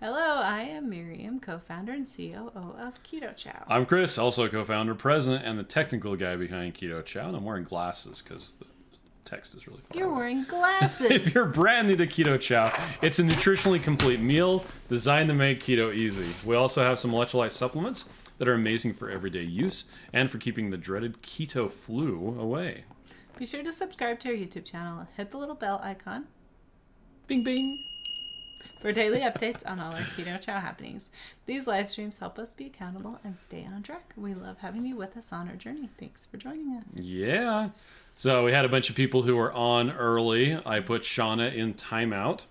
Hello, I am Miriam, co-founder and COO of Keto Chow. I'm Chris, also co-founder, president, and the technical guy behind Keto Chow. And I'm wearing glasses because the text is really far You're away. wearing glasses. If you're brand new to Keto Chow, it's a nutritionally complete meal designed to make keto easy. We also have some electrolyte supplements that are amazing for everyday use and for keeping the dreaded keto flu away. Be sure to subscribe to our YouTube channel and hit the little bell icon Bing, bing. for daily updates on all our Keto Chow happenings. These live streams help us be accountable and stay on track. We love having you with us on our journey. Thanks for joining us. Yeah. So we had a bunch of people who were on early. I put Shauna in timeout.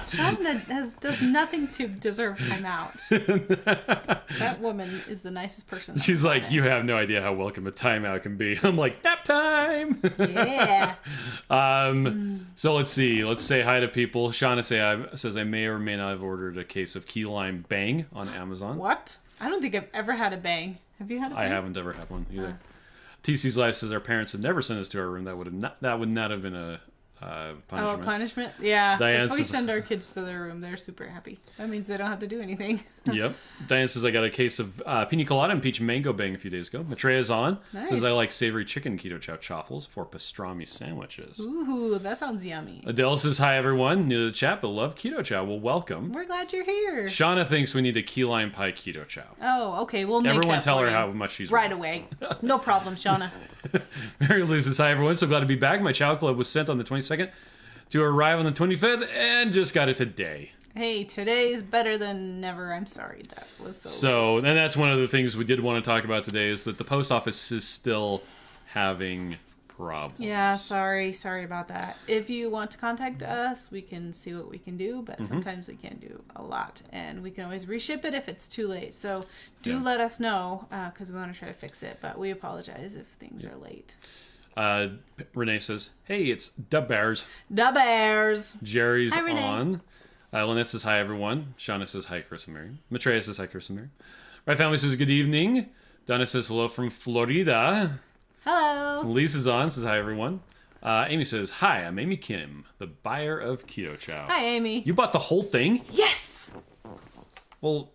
Shauna does nothing to deserve time out. That woman is the nicest person. She's like, you have no idea how welcome a timeout can be. I'm like, nap time. Yeah. So let's see. Let's say hi to people. Shauna says I may or may not have ordered a case of key lime bang on Amazon. What? I don't think I've ever had a bang. Have you had a bang? I haven't ever had one either. TC's Life says our parents had never sent us to our room. That would not have been a punishment. Oh, punishment? Yeah. Diane if we says, send our kids to their room, they're super happy. That means they don't have to do anything. Yep. Diane says I got a case of pina colada and peach mango bang a few days ago. Matreya's on. Nice. Says I like savory chicken keto chow chaffles for pastrami sandwiches. Ooh, that sounds yummy. Adele says hi everyone. New to the chat but love keto chow. Well, welcome. We're glad you're here. Shauna thinks we need a key lime pie keto chow. Oh, okay. We'll make Everyone that tell for her you. how much she's right wrong. away. No problem, Shauna. Mary Lou says hi everyone. So glad to be back. My chow club was sent on the 22nd to arrive on the 25th and just got it today. Hey, today's better than never. I'm sorry that was So, and that's one of the things we did want to talk about today is that the post office is still having problems. Yeah, sorry about that. If you want to contact us, we can see what we can do, but sometimes we can't do a lot, and we can always reship it if it's too late. So do let us know because we want to try to fix it, but we apologize if things are late. Renee says, hey, it's Da Bears. Da Bears. Jerry's Hi, Renee. on. Lynette says hi everyone. Shauna says hi Chris and Miriam. Matreya says hi Chris and Miriam. My family says good evening. Donna says hello from Florida. Hello. Lisa's on, says hi everyone. Amy says, hi, I'm Amy Kim, the buyer of Keto Chow. Hi, Amy. You bought the whole thing? Yes. Well,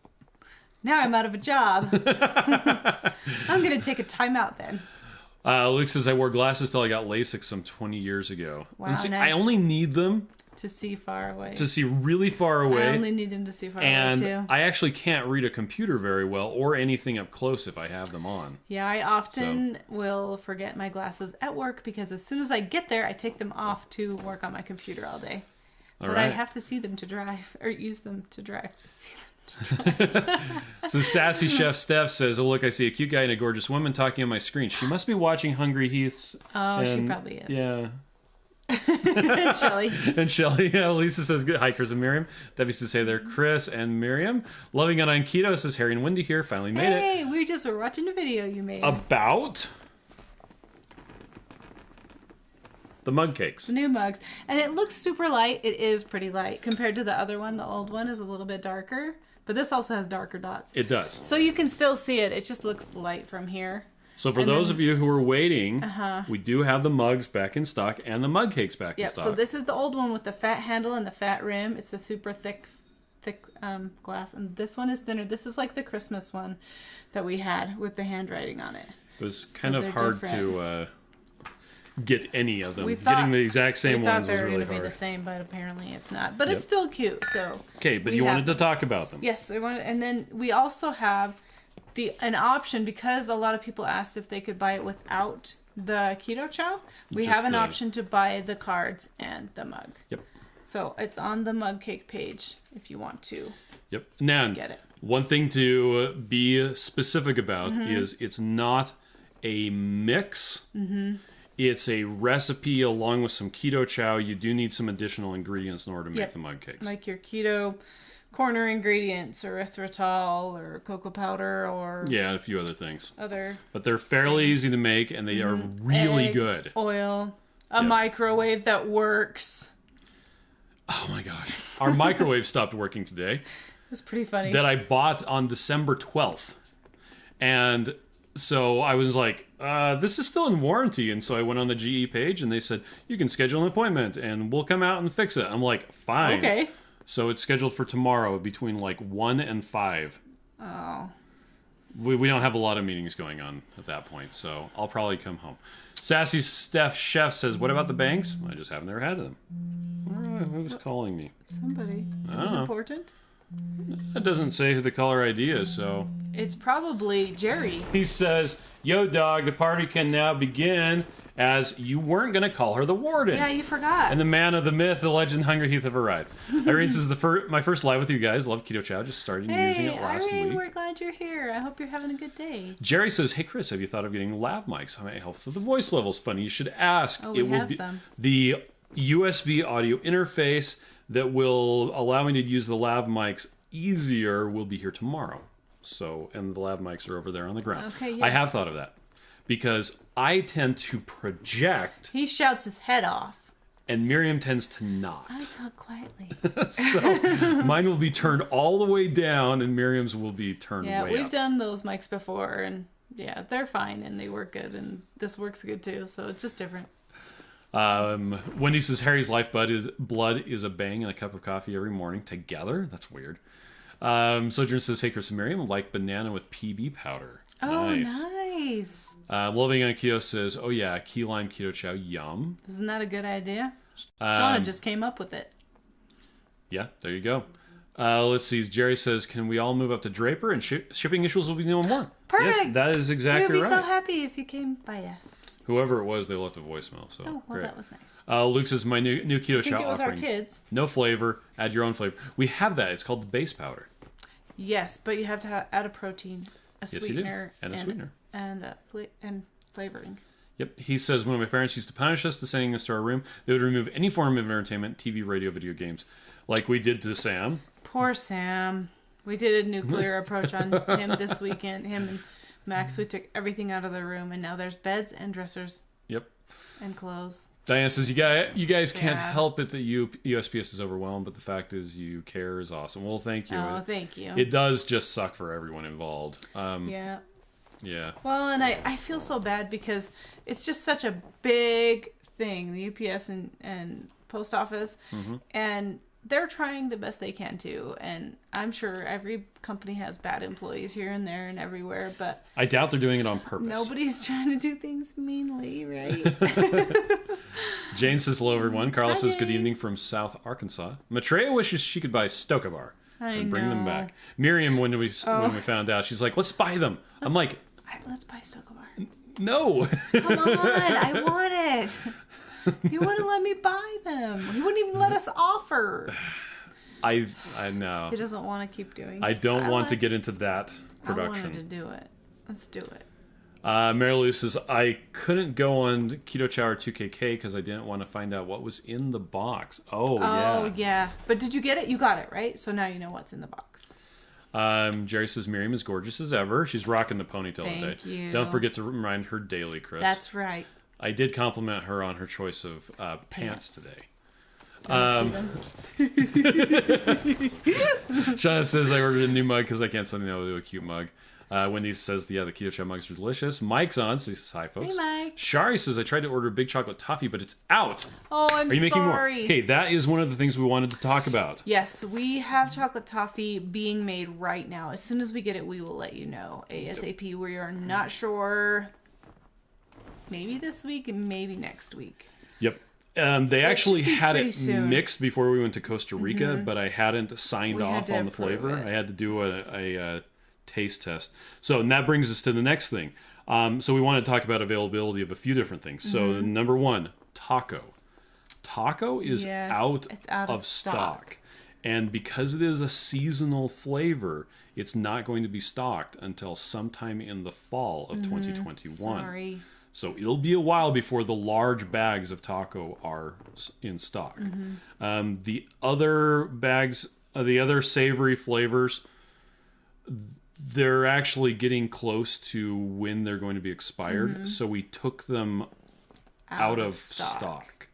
Now I'm out of a job. I'm going to take a timeout then. Luke says, I wore glasses till I got LASIK some 20 years ago. Wow, And see, nice. I only need them To see far away. to see really far away. I only need them to see far and away, too. I actually can't read a computer very well or anything up close if I have them on. Yeah, I often will forget my glasses at work because as soon as I get there, I take them off to work on my computer all day. But I right. have to see them to drive, or use them to drive. So Sassy Chef Steph says, oh, look, I see a cute guy and a gorgeous woman talking on my screen. She must be watching Hungry Heath's. Oh, she and- probably is. Yeah. Shelly. And Shelly, yeah, Lisa says, good. Hi, Chris and Miriam. Debbie says, hey there, Chris and Miriam. Loving it on keto, says Harry and Wendy here. Finally made it. Hey, we just were watching a video you made. About the mug cakes. The new mugs. And it looks super light. It is pretty light compared to the other one. The old one is a little bit darker. But this also has darker dots. It does. So you can still see it. It just looks light from here. So for And those then- of you who are waiting, we do have the mugs back in stock and the mug cakes back in Yep, stock. so this is the old one with the fat handle and the fat rim. It's the super thick glass. And this one is thinner. This is like the Christmas one that we had with the handwriting on it. It was So kind of they're hard different. to get any of them. We thought- Getting the exact same we thought ones they was were really going to be hard. the same, but apparently it's not. But Yep. it's still cute, so... Okay, but we you have wanted to them. talk about them. Yes, and then we also have an option because a lot of people asked if they could buy it without the Keto Chow. We Just have an the- option to buy the cards and the mug. Yep. So it's on the mug cake page if you want to Yep. Now, get it. one thing to be specific about is it's not a mix. It's a recipe along with some Keto Chow. You do need some additional ingredients in order to make Yep. the mug cakes. Like your keto corner ingredients, or erythritol, or cocoa powder, or Yeah, and a few other things. other But they're fairly easy to make, and they are really egg, good. oil, a Yep. microwave that works. Oh my gosh. Our microwave stopped working today. It was pretty funny. That I bought on December 12th. And So I was like, this is still in warranty. And so I went on the GE page and they said, you can schedule an appointment and we'll come out and fix it. I'm like, fine. Okay. So it's scheduled for tomorrow between like 1 and 5. Oh. We don't have a lot of meetings going on at that point, so I'll probably come home. Sassy Steph Chef says, what about the banks? I just haven't ever had them. Who's calling me? Somebody. Is it important? It doesn't say who the caller ID is, so... It's probably Jerry. He says, yo, dog, the party can now begin, as you weren't going to call her the warden. Yeah, you forgot. And the man of the myth, the legend, Hungry Heath have arrived. Irene says, my first live with you guys. Love Keto Chow. Just started using it last Irene, week. We're glad you're here. I hope you're having a good day. Jerry says, hey, Chris, have you thought of getting lav mics? I might help with the voice levels. Funny, you should ask. Oh, we have some. The USB audio interface that will allow me to use the lav mics easier will be here tomorrow. So, and the lav mics are over there on the ground. Okay, yes. I have thought of that because I tend to project. He shouts his head off. And Miriam tends to not. I talk quietly. So mine will be turned all the way down and Miriam's will be turned way up. Yeah, we've done those mics before and yeah, they're fine and they work good and this works good too. So it's just different. Wendy says Harry's lifeblood is a bang and a cup of coffee every morning together. That's weird. Sojourn says, hey, Chris and Miriam, like banana with PB powder. Oh, nice. Loving on Keto says, oh yeah, key lime keto chow, yum. Isn't that a good idea? Shauna just came up with it. Yeah, there you go. Let's see. Jerry says, can we all move up to Draper and shipping issues will be no more? Perfect. Yes, that is exactly right. We would be so happy if you came by us. Whoever it was, they left a voicemail. So oh, well, great. that was nice. Luke says, my new keto chow it was offering. Our kids. No flavor. Add your own flavor. We have that. It's called the base powder. Yes, but you have to add a protein, a sweetener, and a sweetener, and flavoring. Yep. He says, when my parents used to punish us to sending us to our room, they would remove any form of entertainment, TV, radio, video games, like we did to Sam. Poor Sam. We did a nuclear approach on him this weekend. Him and Max, we took everything out of the room, and now there's beds and dressers. Yep. And clothes. Diane says, you guys can't help it that USPS is overwhelmed, but the fact is you care is awesome. Well, thank you. Oh, thank you. It does just suck for everyone involved. Yeah. Yeah. Well, and I feel so bad because it's just such a big thing, the UPS and post office, and they're trying the best they can too. And I'm sure every company has bad employees here and there and everywhere, but I doubt they're doing it on purpose. Nobody's trying to do things meanly, right? Jane says, hello, everyone. Carla says, good Jane. evening from South Arkansas. Maitreya wishes she could buy Stoka Bar and bring them back. Miriam, when we found out, she's like, let's buy them. I'm like, let's buy Stoka Bar. No. Come on, I want it. You wouldn't let me buy them. You wouldn't even let us offer. I know. He doesn't want to keep doing it. I don't want to get into that production. I wanted to do it. Let's do it. Mary Lou says, I couldn't go on Keto Chow or 2KK because I didn't want to find out what was in the box. Oh, yeah. But did you get it? You got it, right? So now you know what's in the box. Jerry says, Miriam is gorgeous as ever. She's rocking the ponytail today. Thank you. Don't forget to remind her daily, Chris. That's right. I did compliment her on her choice of pants today. Shauna says, I ordered a new mug because I can't send no to a cute mug. Wendy says, the Keto Chow mugs are delicious. Mike's on, says, hi, folks. Hey, Mike. Shari says, I tried to order a big chocolate toffee, but it's out. Oh, I'm sorry. Are you making more? Okay, that is one of the things we wanted to talk about. Yes, we have chocolate toffee being made right now. As soon as we get it, we will let you know. ASAP, we are not sure. Maybe this week and maybe next week. Yep. They actually had it soon. mixed before we went to Costa Rica, but I hadn't signed off on the flavor. It. I had to do a taste test. So, and that brings us to the next thing. So we want to talk about availability of a few different things. So number one, taco. Taco is out of stock. And because it is a seasonal flavor, it's not going to be stocked until sometime in the fall of 2021. Sorry. So it'll be a while before the large bags of taco are in stock. The other bags, the other savory flavors, they're actually getting close to when they're going to be expired. So we took them out of stock.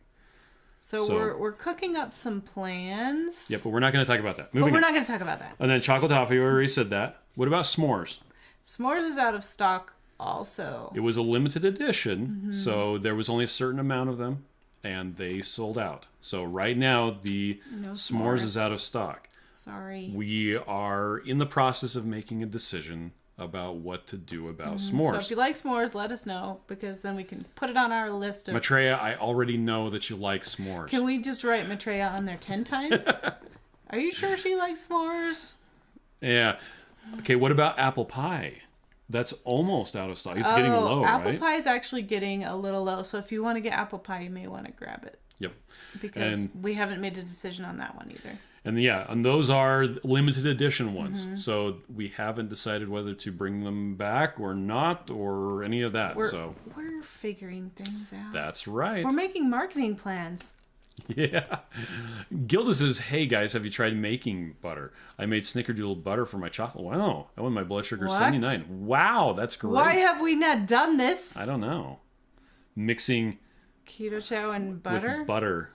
So we're cooking up some plans. Yeah, but we're not going to talk about that. We're not going to talk about that. And then chocolate toffee, we already said that. What about s'mores? S'mores is out of stock also. It was a limited edition, so there was only a certain amount of them, and they sold out. So right now, the s'mores is out of stock. Sorry. We are in the process of making a decision about what to do about s'mores. So if you like s'mores, let us know, because then we can put it on our list of... Maitreya, I already know that you like s'mores. Can we just write Maitreya on there 10 times? Are you sure she likes s'mores? Yeah. Okay, what about apple pie? That's almost out of stock. It's getting low, apple right? pie is actually getting a little low. So if you want to get apple pie, you may want to grab it. Yep. Because we haven't made a decision on that one either. And those are limited edition ones. So we haven't decided whether to bring them back or not, or any of that. We're figuring things out. That's right. We're making marketing plans. Yeah. Gilda says, hey guys, have you tried making butter? I made snickerdoodle butter for my chocolate. Wow. That one, my blood sugar is 79. Wow, that's great. Why have we not done this? I don't know. Mixing Keto Chow and butter? with butter.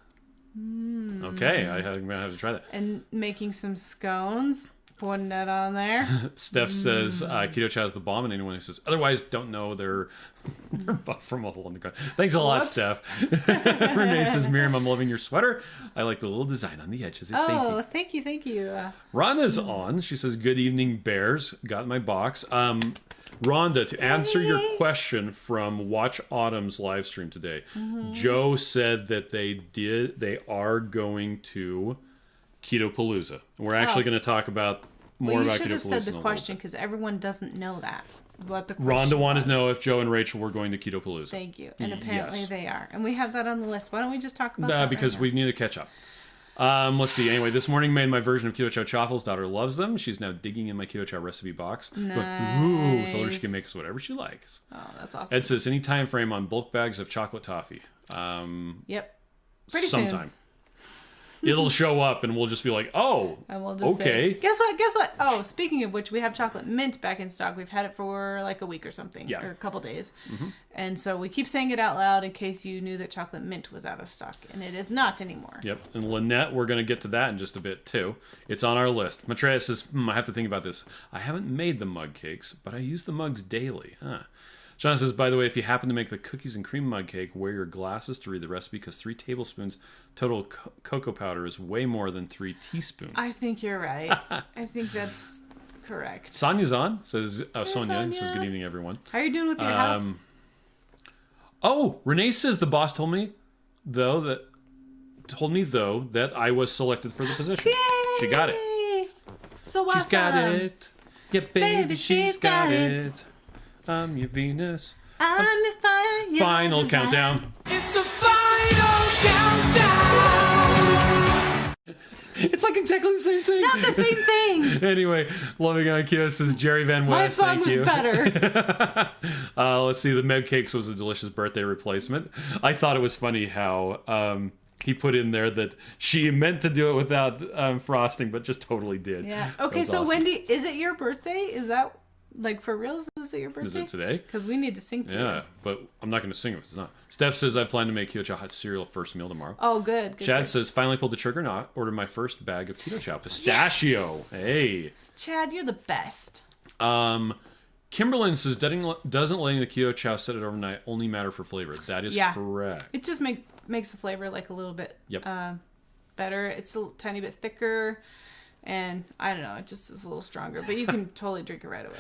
Okay, I'm gonna have to try that. And making some scones, putting that on there. Steph says Keto Chow is the bomb, and anyone who says otherwise don't know they're buff from a hole in the ground. Thanks a lot, Steph. Renee says, Miriam, I'm loving your sweater. I like the little design on the edges. It's dainty. Thank you. Rhonda's on. She says, good evening, bears. Got my box. Rhonda, to answer your question from Watch Autumn's live stream today, Joe said that they are going to Keto Palooza. We're actually going to talk about more about Keto Palooza. You should have said the question, because everyone doesn't know that. What the Rhonda wanted to know if Joe and Rachel were going to Keto Palooza. Thank you. And apparently they are. And we have that on the list. Why don't we just talk about that because we need to catch up. Let's see. Anyway, this morning made my version of Keto Chow chaffles. Daughter loves them. She's now digging in my Keto Chow recipe box. Nice. Going, ooh, told her she can make whatever she likes. Oh, that's awesome. Ed says, any time frame on bulk bags of chocolate toffee? Yep. Pretty sometime. soon. It'll show up and we'll just be like, oh, and we'll just okay. Say, guess what? Oh, speaking of which, we have chocolate mint back in stock. We've had it for like a week or something, or a couple days. And so we keep saying it out loud in case you knew that chocolate mint was out of stock, and it is not anymore. Yep. And Lynette, we're going to get to that in just a bit too. It's on our list. Maitreya says, I have to think about this. I haven't made the mug cakes, but I use the mugs daily. John says, by the way, if you happen to make the cookies and cream mug cake, wear your glasses to read the recipe, because 3 tablespoons total cocoa powder is way more than 3 teaspoons. I think you're right. I think that's correct. Sonia's on. Says, Sonia Sonia. says, good evening, everyone. How are you doing with your house? Oh, Renee says the boss told me, though, that I was selected for the position. Yay! She got it. So awesome. She's got it. Yeah, baby, she's got it. I'm your Venus. I'm your fire. Final countdown. It's the final countdown. It's like exactly the same thing. Not the same thing. Anyway, Loving on Kiss is Jerry Van West. My song Thank was better. better. Let's see. The Meg Cakes was a delicious birthday replacement. I thought it was funny how he put in there that she meant to do it without frosting, but just totally did. Yeah. Okay, so awesome. Wendy, is it your birthday? Is that like for real? Is it your birthday? Is it today? Because we need to sing to you. Yeah, but I'm not going to sing if it's not. Steph says I plan to make Keto Chow hot cereal first meal tomorrow. Oh, good. Chad says finally pulled the trigger and ordered my first bag of Keto Chow pistachio. Yes! Hey, Chad, you're the best. Kimberlyn says doesn't letting the Keto Chow set it overnight only matter for flavor. That is correct. It just makes the flavor like a little bit better. It's a tiny bit thicker. And I don't know, it just is a little stronger, but you can totally drink it right away.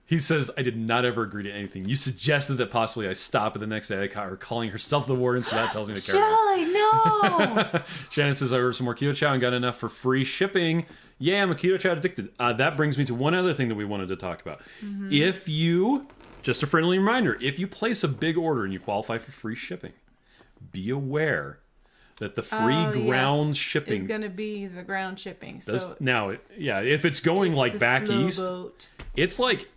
He says, I did not ever agree to anything. You suggested that possibly I stop, but the next day I caught her calling herself the warden, so that tells me to carry on. No! Shannon says, I ordered some more Keto Chow and got enough for free shipping. Yeah, I'm a Keto Chow addicted. That brings me to one other thing that we wanted to talk about. Mm-hmm. If you, just a friendly reminder, if you place a big order and you qualify for free shipping, be aware that the free ground shipping is going to be the ground shipping. Now, if it's going like back east, it's like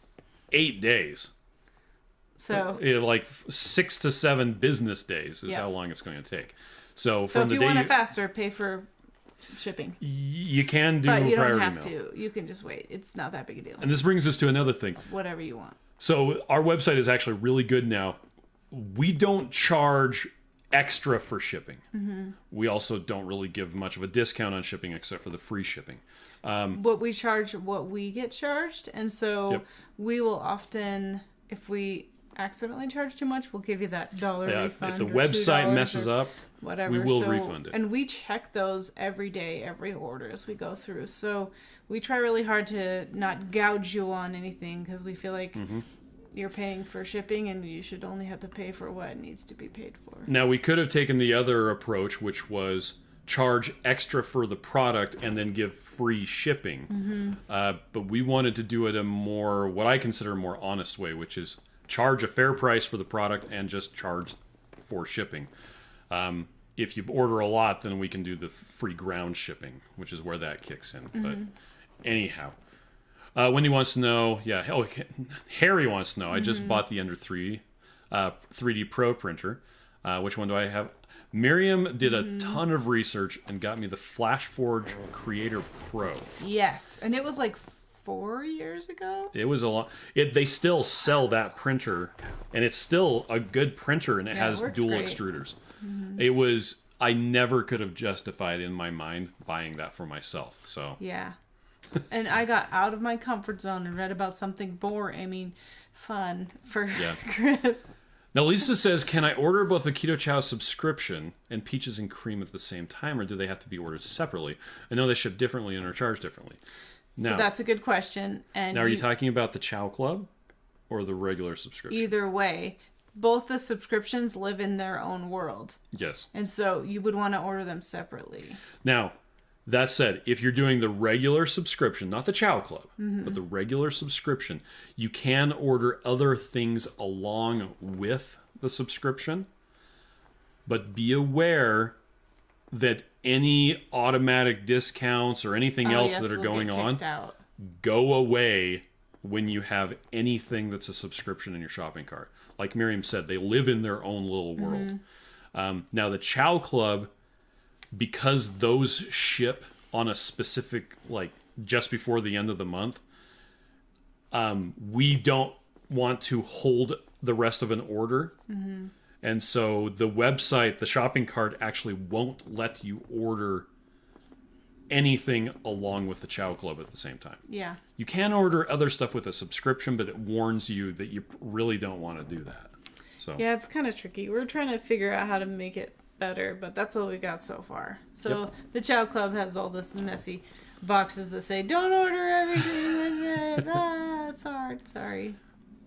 8 days. So like 6 to 7 business days is how long it's going to take. So from if the you day want it faster, pay for shipping. You can do, but you don't priority have to. You can just wait. It's not that big a deal. And this brings us to another thing. It's whatever you want. So our website is actually really good now. We don't charge extra for shipping. Mm-hmm. We also don't really give much of a discount on shipping except for the free shipping. But we charge what we get charged, and so we will often if we accidentally charge too much, we'll give you that $1 refund. If the or website $2 messes or up, whatever, we will refund it. And we check those every day, every order as we go through. So we try really hard to not gouge you on anything because we feel like you're paying for shipping and you should only have to pay for what needs to be paid for. Now, we could have taken the other approach, which was charge extra for the product and then give free shipping. But we wanted to do it a more, what I consider a more honest way, which is charge a fair price for the product and just charge for shipping. If you order a lot, then we can do the free ground shipping, which is where that kicks in. But anyhow, Wendy wants to know, Harry wants to know, I just bought the Ender 3 3D Pro printer. Which one do I have? Miriam did a ton of research and got me the FlashForge Creator Pro. Yes, and it was like 4 years ago. It was a lot. They still sell that printer, and it's still a good printer, and it has dual great. extruders. It was. I never could have justified in my mind buying that for myself. So yeah, and I got out of my comfort zone and read about something fun for Chris. Now, Lisa says, can I order both the Keto Chow subscription and peaches and cream at the same time, or do they have to be ordered separately? I know they ship differently and are charged differently. Now, so that's a good question. And now, are you talking about the Chow Club or the regular subscription? Either way, both the subscriptions live in their own world. Yes. And so you would want to order them separately. Now, that said, if you're doing the regular subscription, not the Chow Club, but the regular subscription, you can order other things along with the subscription. But be aware that any automatic discounts or anything else that are going on go away when you have anything that's a subscription in your shopping cart. Like Miriam said, they live in their own little world. Now, the Chow Club, because those ship on a specific, like, just before the end of the month, we don't want to hold the rest of an order. And so the website, the shopping cart, actually won't let you order anything along with the Chow Club at the same time. Yeah. You can order other stuff with a subscription, but it warns you that you really don't want to do that. So yeah, it's kind of tricky. We're trying to figure out how to make it better, but that's all we got so far. So the Chow Club has all this messy boxes that say, don't order everything like that. It's hard. Sorry.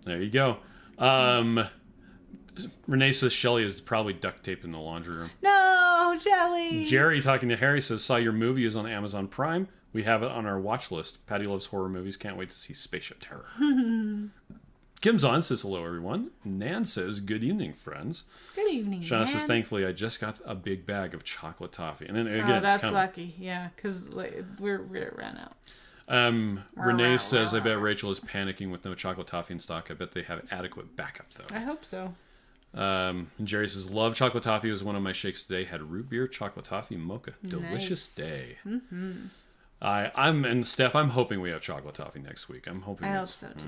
There you go. Renee says Shelly is probably duct tape in the laundry room. No, Jelly. Jerry, talking to Harry, says, saw your movie is on Amazon Prime. We have it on our watch list. Patty loves horror movies. Can't wait to see Spaceship Terror. Kim's on says, hello, everyone. Nan says, good evening, friends. Good evening, Shauna Nan. says, thankfully, I just got a big bag of chocolate toffee. And then again, that's it's kind lucky. Yeah, because we ran out. Renee says, I bet Rachel is panicking with no chocolate toffee in stock. I bet they have adequate backup, though. I hope so. And Jerry says, love chocolate toffee. Was one of my shakes today. Had root beer, chocolate toffee, mocha. Delicious day. And Steph, I'm hoping we have chocolate toffee next week. I hope so too.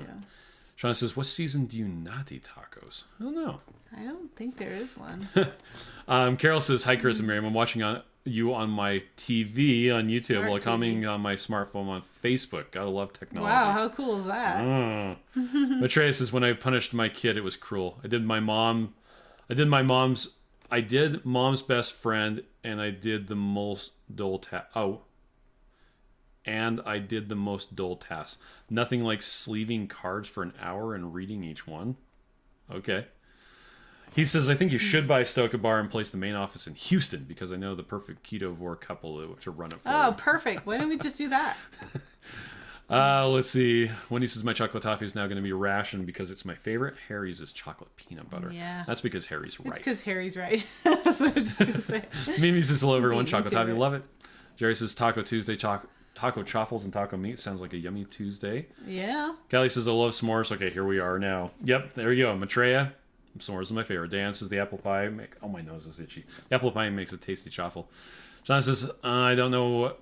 Sean says, what season do you not eat tacos? I don't know. I don't think there is one. Carol says, hi, Chris and Miriam. I'm watching you on my TV on YouTube while commenting on my smartphone on Facebook. Gotta love technology. Wow, how cool is that? Matreya says, when I punished my kid, it was cruel. I did mom's best friend, and I did the most dull task. Nothing like sleeving cards for an hour and reading each one. Okay. He says, I think you should buy Stoka Bar and place the main office in Houston because I know the perfect ketovore couple to run it for. Oh, perfect. Why don't we just do that? Let's see. Wendy says, my chocolate toffee is now going to be rationed because it's my favorite. Harry's is chocolate peanut butter. Yeah. That's because Harry's right. It's because Harry's right. That's what I was just going to say. Mimi says, hello, everyone. Chocolate toffee. Love it. Jerry says, Taco Tuesday, taco chaffles and taco meat. Sounds like a yummy Tuesday. Yeah. Kelly says, I love s'mores. Okay, here we are now. Yep, there you go. Matreya. S'mores is my favorite. Dan says the apple pie. My nose is itchy. The apple pie makes a tasty chaffle. John says, I don't know.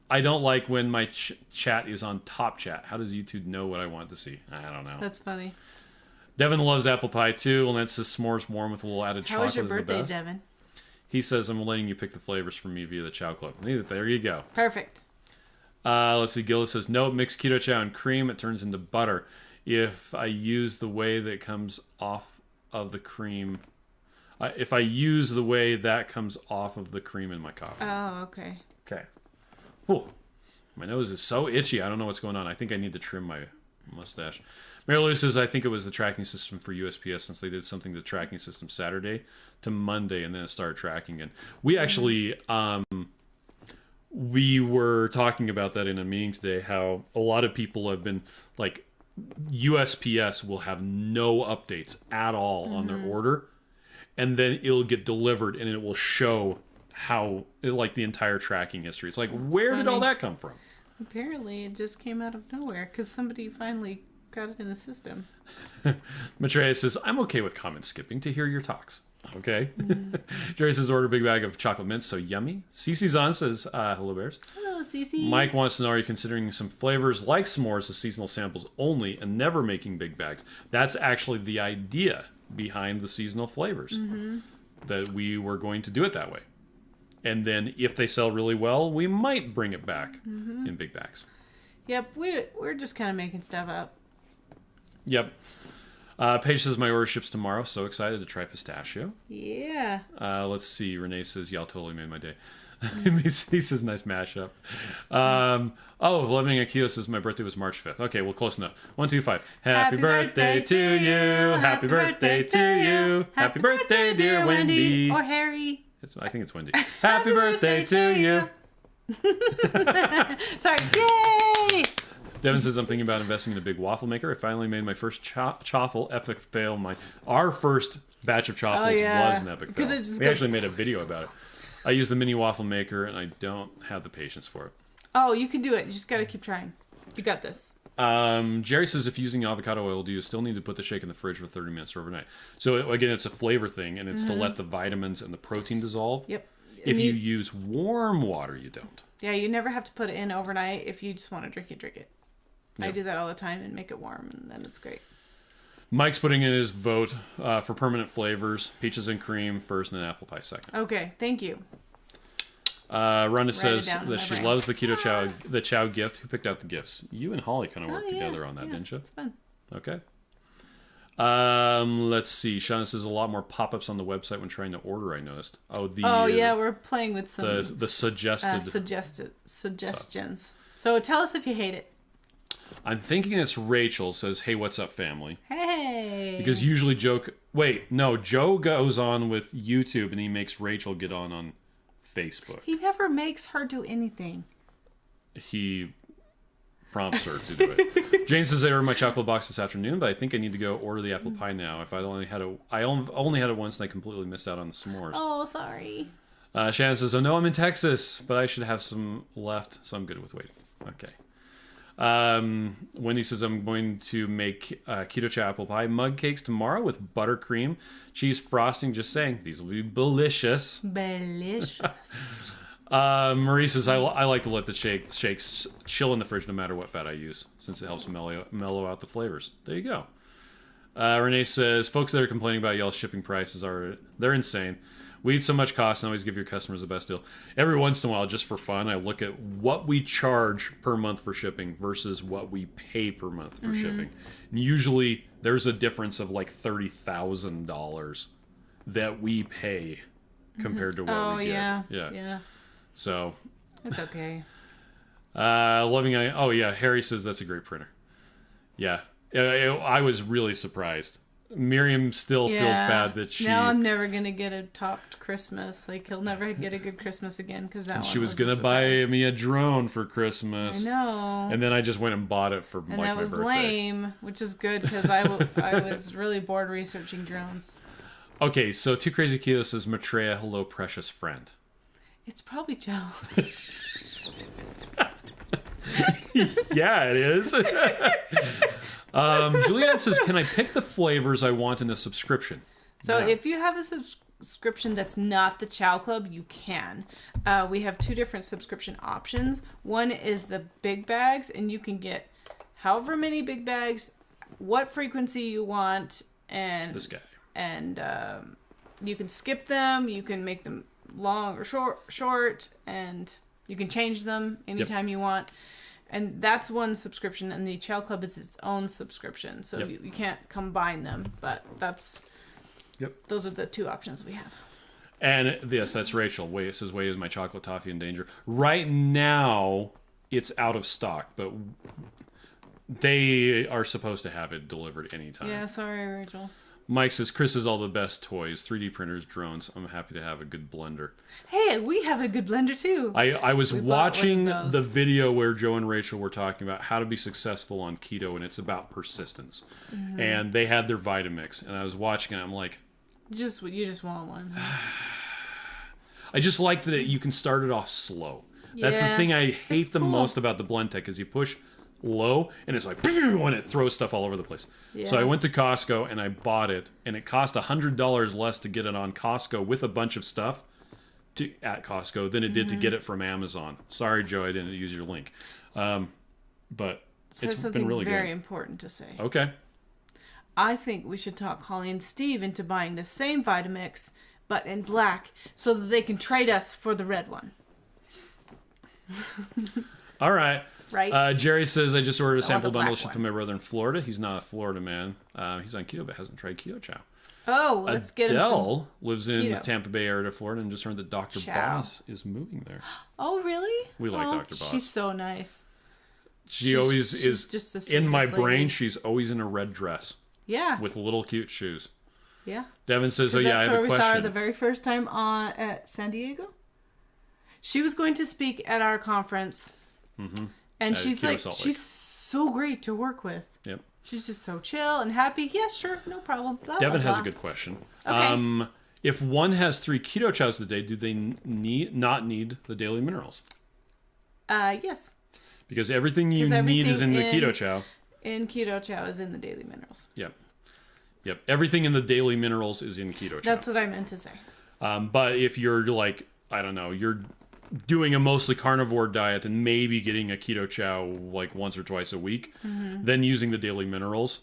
I don't like when my chat is on top chat. How does YouTube know what I want to see? I don't know. That's funny. Devin loves apple pie too. And that says s'mores warm with a little added chocolate. How was your birthday, Devin? He says, I'm letting you pick the flavors for me via the Chow Club. There you go. Perfect. Let's see. Gillis says, no, mix Keto Chow and cream. It turns into butter. if I use the whey that comes off of the cream. If I use the whey that comes off of the cream in my coffee. Oh, okay. Okay. Whew. My nose is so itchy. I don't know what's going on. I think I need to trim my mustache. Mary Lou says, I think it was the tracking system for USPS since they did something to the tracking system Saturday to Monday and then it started tracking. And we actually, we were talking about that in a meeting today, how a lot of people have been like, USPS will have no updates at all on their order. And then it'll get delivered and it will show how, like, the entire tracking history. It's like, where did all that come from? Apparently, it just came out of nowhere because somebody finally got it in the system. Maitreya says, I'm okay with comment skipping to hear your talks. Okay. Jerry says, order a big bag of chocolate mints, so yummy. Cece's on says, hello, bears. Hello, Cece. Mike wants to know, are you considering some flavors like s'mores as seasonal samples only and never making big bags? That's actually the idea behind the seasonal flavors. That we were going to do it that way. And then if they sell really well, we might bring it back in big bags. Yep, we're just kind of making stuff up. Yep. Paige says my order ships tomorrow. So excited to try pistachio. Yeah. Let's see. Renee says, y'all totally made my day. He says, nice mashup. Loving Akio says, my birthday was March 5th. Okay, well, close enough. 1, 2, 5. Happy birthday to you. Happy birthday to you. Happy birthday, dear Wendy. Or Harry. I think it's Wendy. Happy birthday to you. Sorry. Yay! Devin says, I'm thinking about investing in a big waffle maker. I finally made my first chaffle. Epic fail. Our first batch of chaffles was an epic fail. We actually made a video about it. I use the mini waffle maker, and I don't have the patience for it. Oh, you can do it. You just got to keep trying. You got this. Jerry says, if using avocado oil, do you still need to put the shake in the fridge for 30 minutes or overnight? So, again, it's a flavor thing, and it's to let the vitamins and the protein dissolve. Yep. If you use warm water, you don't. Yeah, you never have to put it in overnight. If you just want to drink it, drink it. Yep. I do that all the time and make it warm, and then it's great. Mike's putting in his vote for permanent flavors. Peaches and cream first, and then apple pie second. Okay, thank you. Rhonda says that she loves the Keto Chow, the Chow gift. Who picked out the gifts? You and Holly kind of worked together on that, didn't you? It's fun. Okay. Let's see. Shauna says a lot more pop-ups on the website when trying to order, I noticed. We're playing with some the suggestions. So tell us if you hate it. I'm thinking it's Rachel says, hey, what's up, family? Hey. Because usually Joe goes on with YouTube and he makes Rachel get on Facebook. He never makes her do anything. He prompts her to do it. Jane says I ordered my chocolate box this afternoon, but I think I need to go order the apple pie now. I only had it once and I completely missed out on the s'mores. Oh, sorry. Shannon says, oh no, I'm in Texas, but I should have some left, so I'm good with waiting. Okay. Wendy says I'm going to make Keto Chow apple pie mug cakes tomorrow with buttercream, cheese frosting. Just saying, these will be delicious. Delicious. Marie says I like to let the shakes chill in the fridge no matter what fat I use, since it helps mellow out the flavors. There you go. Renee says folks that are complaining about y'all's shipping prices they're insane. We eat so much cost and always give your customers the best deal. Every once in a while, just for fun, I look at what we charge per month for shipping versus what we pay per month for shipping. And usually, there's a difference of like $30,000 that we pay compared to what we get. Yeah. So. It's okay. Harry says that's a great printer. Yeah. I was really surprised. Miriam still feels bad that she... Now I'm never going to get a topped Christmas. Like, he'll never get a good Christmas again because that one she was going to buy me a drone for Christmas. I know. And then I just went and bought it for my birthday. And that was lame, which is good because I was really bored researching drones. Okay, so Too Crazy Keto says, Maitreya, hello, precious friend. It's probably Joe. Yeah, it is. Julianne says, can I pick the flavors I want in a subscription? So if you have a subscription that's not the Chow Club, you can. We have two different subscription options. One is the big bags, and you can get however many big bags, what frequency you want, and this guy. And you can skip them. You can make them long or short, and you can change them anytime you want. And that's one subscription, and the Chow Club is its own subscription, so you can't combine them. But those are the two options we have. And yes, that's Rachel. Way it says, "Way is my chocolate toffee in danger?" Right now, it's out of stock, but they are supposed to have it delivered anytime. Yeah, sorry, Rachel. Mike says, "Chris has all the best toys: 3D printers, drones. I'm happy to have a good blender." Hey, we have a good blender too. I was watching the video where Joe and Rachel were talking about how to be successful on keto, and it's about persistence. Mm-hmm. And they had their Vitamix, and I was watching it. I'm like, you just want one. I just like that you can start it off slow. That's the thing I hate the most about the Blend Tech is you push low and it's like and it throws stuff all over the place. Yeah. So I went to Costco and I bought it, and it cost $100 less to get it on Costco with a bunch of stuff at Costco than it did to get it from Amazon. Sorry, Joe, I didn't use your link. But it's been really good. Very important to say. Okay. I think we should talk Holly and Steve into buying the same Vitamix, but in black, so that they can trade us for the red one. All right. Right. Jerry says, "I just ordered a sample bundle shipped to my brother in Florida. He's not a Florida man. He's on keto, but hasn't tried Keto Chow." Oh, let's get him some Adele lives in keto. the Tampa Bay area of Florida and just heard that Dr. Boss is moving there. Oh, really? We like Dr. Boss. She's so nice. She's always is just in my lady. brain. She's always in a red dress. Yeah. With little cute shoes. Yeah. Devin says, "Oh yeah, I have a question." That's where we saw her the very first time at San Diego. She was going to speak at our conference. Mm-hmm. And she's so great to work with. Yep. She's just so chill and happy. Yeah, sure, no problem. Blah, Devin blah, blah. has a good question. Okay. If one has 3 keto chows a day, do they not need the daily minerals? Yes. Because everything you need is in the keto chow. In keto chow is in the daily minerals. Yep. Everything in the daily minerals is in keto chow. That's what I meant to say. But if you're like, I don't know, you're doing a mostly carnivore diet and maybe getting a keto chow like once or twice a week, then using the daily minerals,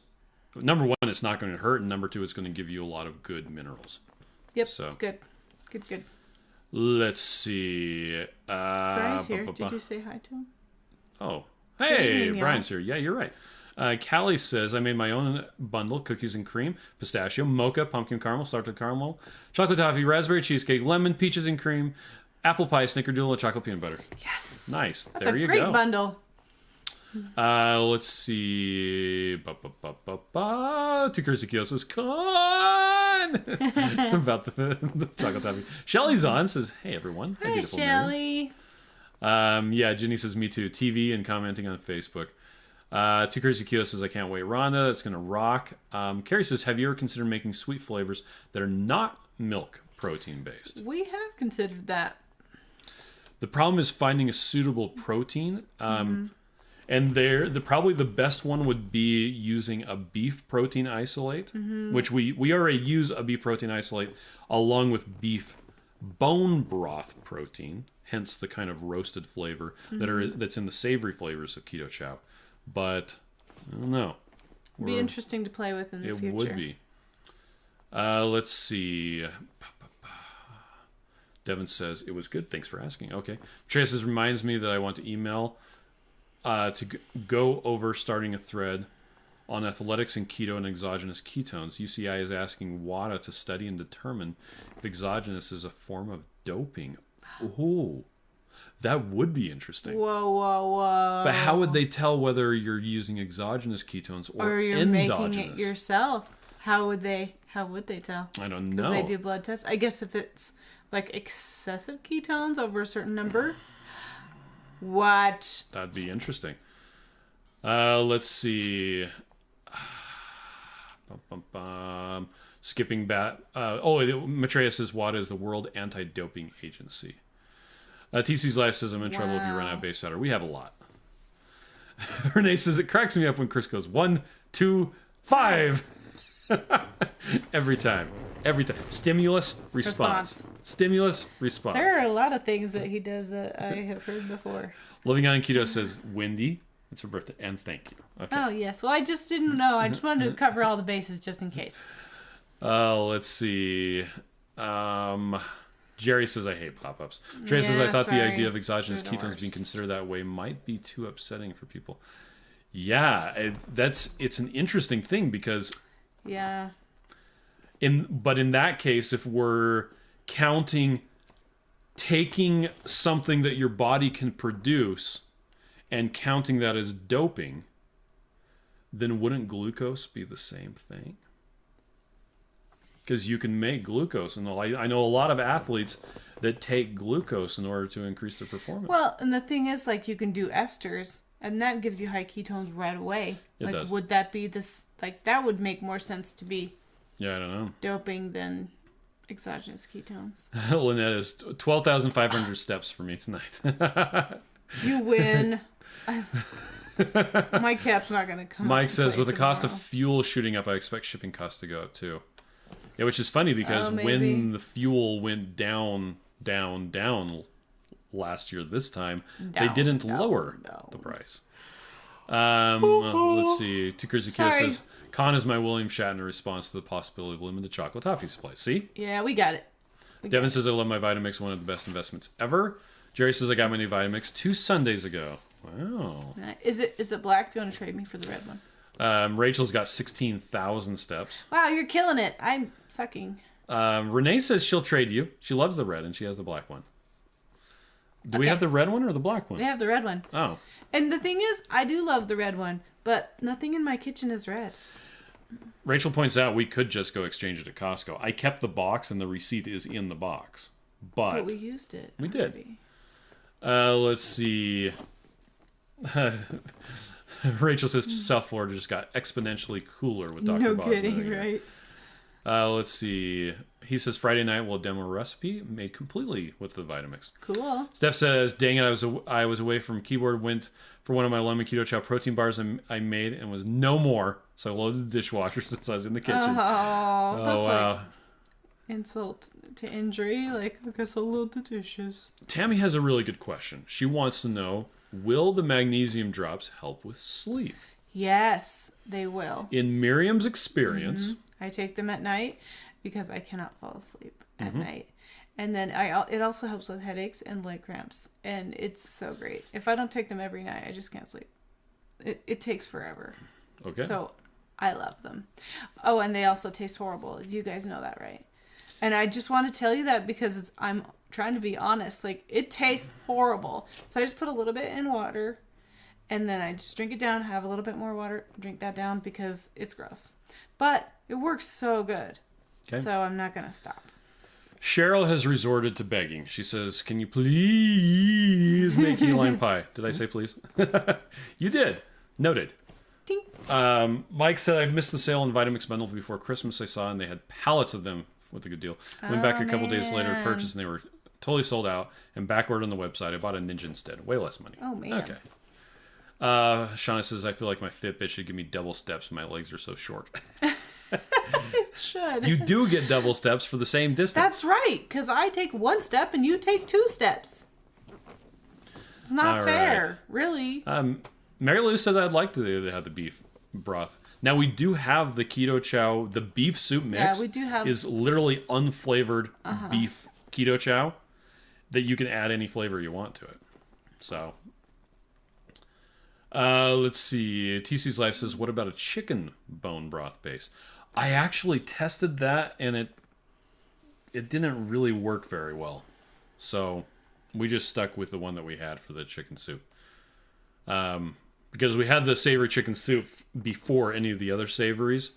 number one, it's not going to hurt, and number two, it's going to give you a lot of good minerals. Yep, so it's good. Good. Let's see. Brian's here. Did you say hi to him? Oh, hey, Brian's here. Yeah, you're right. Callie says, "I made my own bundle: cookies and cream, pistachio, mocha, pumpkin caramel, salted caramel, chocolate toffee, raspberry cheesecake, lemon, peaches and cream, apple pie, snickerdoodle, and chocolate peanut butter." Yes. Nice. That's there you go. That's a great bundle. Let's see. Two Kursikio says, "Con!" about the chocolate toffee. Shelly's on, says, "Hey, everyone." Hi, beautiful Shelly. Yeah, Ginny says, "Me too." TV and commenting on Facebook. Two Kursikio says, "I can't wait, Rhonda. That's going to rock." Carrie says, "Have you ever considered making sweet flavors that are not milk protein based?" We have considered that. The problem is finding a suitable protein. And probably the best one would be using a beef protein isolate, which we already use a beef protein isolate along with beef bone broth protein, hence the kind of roasted flavor that's in the savory flavors of Keto Chow. But I don't know. It'd be interesting to play with in the future. It would be. Let's see. Devin says, "It was good. Thanks for asking." Okay. Trace reminds me that I want to email to go over starting a thread on athletics and keto and exogenous ketones. UCI is asking WADA to study and determine if exogenous is a form of doping. Ooh, that would be interesting. Whoa. But how would they tell whether you're using exogenous ketones or you're endogenous? Making it yourself? How would they tell? I don't know. Because they do blood tests. I guess if it's like excessive ketones over a certain number. What? That'd be interesting. Let's see. Skipping bat. Maitreya says WADA is the World Anti-Doping Agency. TC's Life says, "I'm in trouble if you run out of base powder." We have a lot. Renee says, "It cracks me up when Chris goes 1, 2, 5. Every time. Stimulus, response. Stimulus, response. There are a lot of things that he does that I have heard before. Living on Keto says, "Wendy, it's her birthday, and thank you." Okay. Oh, yes. Well, I just didn't know. I just wanted to cover all the bases just in case. Let's see. Jerry says, I hate pop-ups. Trey says, I thought the idea of exogenous They're the ketones worst. being considered that way might be too upsetting for people. Yeah, it's an interesting thing because Yeah. in that case, if we're counting taking something that your body can produce and counting that as doping, then wouldn't glucose be the same thing? Because you can make glucose, and I know a lot of athletes that take glucose in order to increase their performance. Well, and the thing is, like, you can do esters, and that gives you high ketones right away. It like, does. Would that be this? Like, that would make more sense to be Yeah, I don't know. doping than exogenous ketones. Lynette is 12,500 steps for me tonight. You win. My cap's not going to come. Mike out says, and with the play cost of tomorrow. fuel shooting up, I expect shipping costs to go up too. Yeah, which is funny because Oh, maybe. when the fuel went down last year this time, they didn't lower the price. Let's see. Tucker's Akira Sorry. says, Con is my William Shatner response to the possibility of limited chocolate toffee supply. See? Yeah, we got it. Devin says, I love my Vitamix, one of the best investments ever. Jerry says, I got my new Vitamix 2 Sundays ago. Wow. Is it black? Do you want to trade me for the red one? Rachel's got 16,000 steps. Wow, you're killing it. I'm sucking. Renee says she'll trade you. She loves the red and she has the black one. Do we Okay. have the red one or the black one? We have the red one. Oh. And the thing is, I do love the red one, but nothing in my kitchen is red. Rachel points out we could just go exchange it at Costco. I kept the box and the receipt is in the box. But we used it. We did. already. Let's see. Rachel says South Florida just got exponentially cooler with Dr. No Bosman kidding, again. right? Let's see. He says Friday night we'll demo a recipe made completely with the Vitamix. Cool. Steph says, dang it, I was away from keyboard, went for one of my lemon keto chow protein bars I made and was no more. So I loaded the dishwasher since I was in the kitchen. Oh, that's wow. like insult to injury. Like, I guess I'll load the dishes. Tammy has a really good question. She wants to know, will the magnesium drops help with sleep? Yes, they will. In Miriam's experience, I take them at night because I cannot fall asleep at Mm-hmm. night. And then it also helps with headaches and leg cramps. And it's so great. If I don't take them every night, I just can't sleep. It takes forever. okay. So I love them. Oh, and they also taste horrible. You guys know that, right? And I just want to tell you that because I'm trying to be honest. Like, it tastes horrible. So I just put a little bit in water, and then I just drink it down, have a little bit more water, drink that down because it's gross. But it works so good. Okay. So I'm not going to stop. Cheryl has resorted to begging. She says, can you please make key lime pie? Did I say please? You did. Noted. Ding. Mike said, I've missed the sale on Vitamix bundle before Christmas I saw, and they had pallets of them with a good deal. Went back a couple days later to purchase, and they were totally sold out and backward on the website. I bought a Ninja instead. Way less money. Oh, man. Okay. Shauna says, I feel like my Fitbit should give me double steps. My legs are so short. It should. You do get double steps for the same distance. That's right, because I take one step and you take two steps. It's not All fair, right. really. Mary Lou said I'd like to have the beef broth. Now we do have the Keto Chow, the beef soup mix. Yeah, we do have- is literally unflavored beef Keto Chow that you can add any flavor you want to it. So, let's see. TC's Life says, what about a chicken bone broth base? I actually tested that and it didn't really work very well. So we just stuck with the one that we had for the chicken soup. Because we had the savory chicken soup before any of the other savories,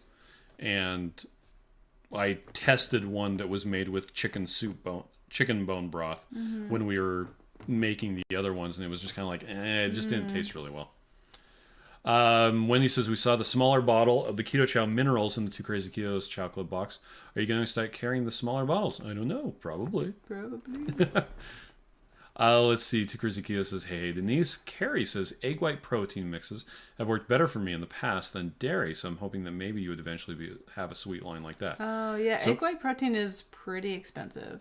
and I tested one that was made with chicken bone broth when we were making the other ones, and it was just kind of like, it just didn't taste really well. Wendy says, we saw the smaller bottle of the Keto Chow minerals in the Two Crazy Ketos Chow Club box. Are you going to start carrying the smaller bottles? I don't know. Probably. Let's see. Two Crazy Ketos says, hey, Denise. Carrie says, egg white protein mixes have worked better for me in the past than dairy, so I'm hoping that maybe you would eventually have a sweet line like that. Oh, yeah. So- Egg white protein is pretty expensive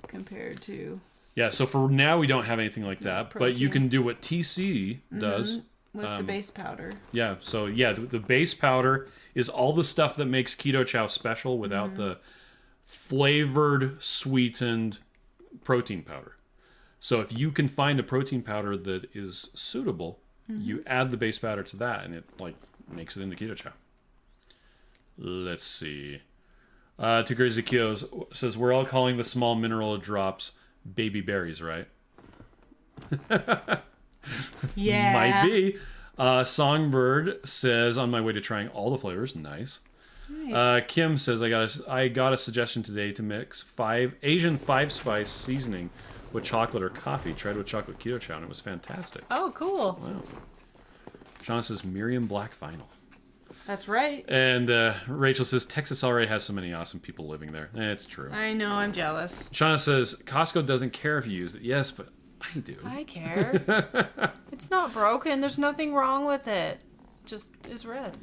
compared to... Yeah, so for now we don't have anything like that, but you protein. can do what TC does. with the base powder. Yeah, so yeah, the base powder is all the stuff that makes Keto Chow special without the flavored, sweetened protein powder. So if you can find a protein powder that is suitable, you add the base powder to that, and it makes it into Keto Chow. Let's see. To Crazy Keto says, we're all calling the small mineral drops baby berries, right? Yeah. Might be. Songbird says, on my way to trying all the flavors. Nice. Kim says, I got a suggestion today to mix Asian 5-spice seasoning with chocolate or coffee. Tried with chocolate Keto Chow, and it was fantastic. Oh, cool. Wow. John says, Miriam Black Vinyl. That's right. And Rachel says, Texas already has so many awesome people living there. It's true. I know, I'm jealous. Shauna says, Costco doesn't care if you use it. Yes, but I do. I care. It's not broken. There's nothing wrong with it. Just is red.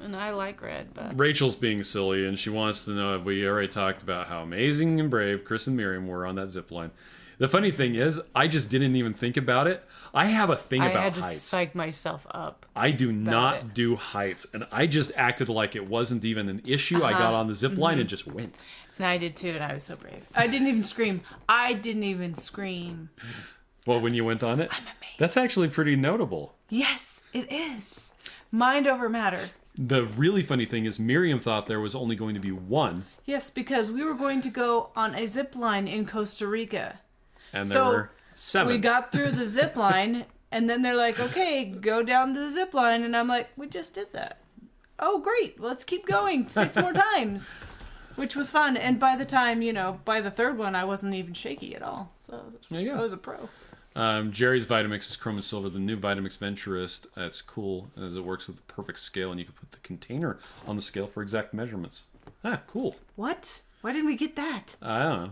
And I like red, but... Rachel's being silly, and she wants to know if we already talked about how amazing and brave Chris and Miriam were on that zip line. The funny thing is, I just didn't even think about it. I have a thing about heights. I had to psych myself up. I do not do heights, and I just acted like it wasn't even an issue. I got on the zip line and just went. And I did too, and I was so brave. I didn't even scream. Well, when you went on it? I'm amazed. That's actually pretty notable. Yes, it is. Mind over matter. The really funny thing is Miriam thought there was only going to be one. Yes, because we were going to go on a zip line in Costa Rica. And there were 7. We got through the zip line, and then they're like, okay, go down the zip line. And I'm like, we just did that. Oh, great. Let's keep going 6 more times. Which was fun. And by the time, by the 3rd one, I wasn't even shaky at all. So I was a pro. Jerry's Vitamix is Chrome and Silver, the new Vitamix Venturist. That's cool, as it works with the perfect scale, and you can put the container on the scale for exact measurements. Cool. What? Why didn't we get that? I don't know.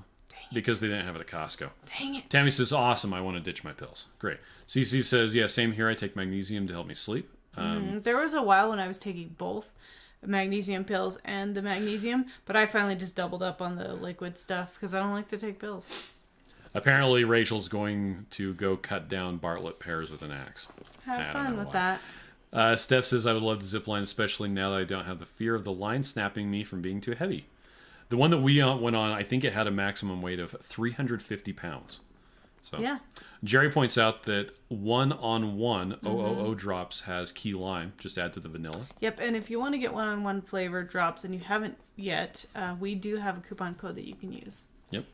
Because they didn't have it at Costco. Dang it. Tammy says, awesome, I want to ditch my pills. Great. CC says, yeah, same here. I take magnesium to help me sleep. There was a while when I was taking both magnesium pills and the magnesium, but I finally just doubled up on the liquid stuff because I don't like to take pills. Apparently, Rachel's going to go cut down Bartlett pears with an axe. Have fun with that. Steph says, I would love the zip line, especially now that I don't have the fear of the line snapping me from being too heavy. The one that we went on, I think it had a maximum weight of 350 pounds. So yeah. Jerry points out that 1-on-1 OOO drops has key lime. Just add to the vanilla. Yep, and if you want to get 1-on-1 flavored drops and you haven't yet, we do have a coupon code that you can use. Yep.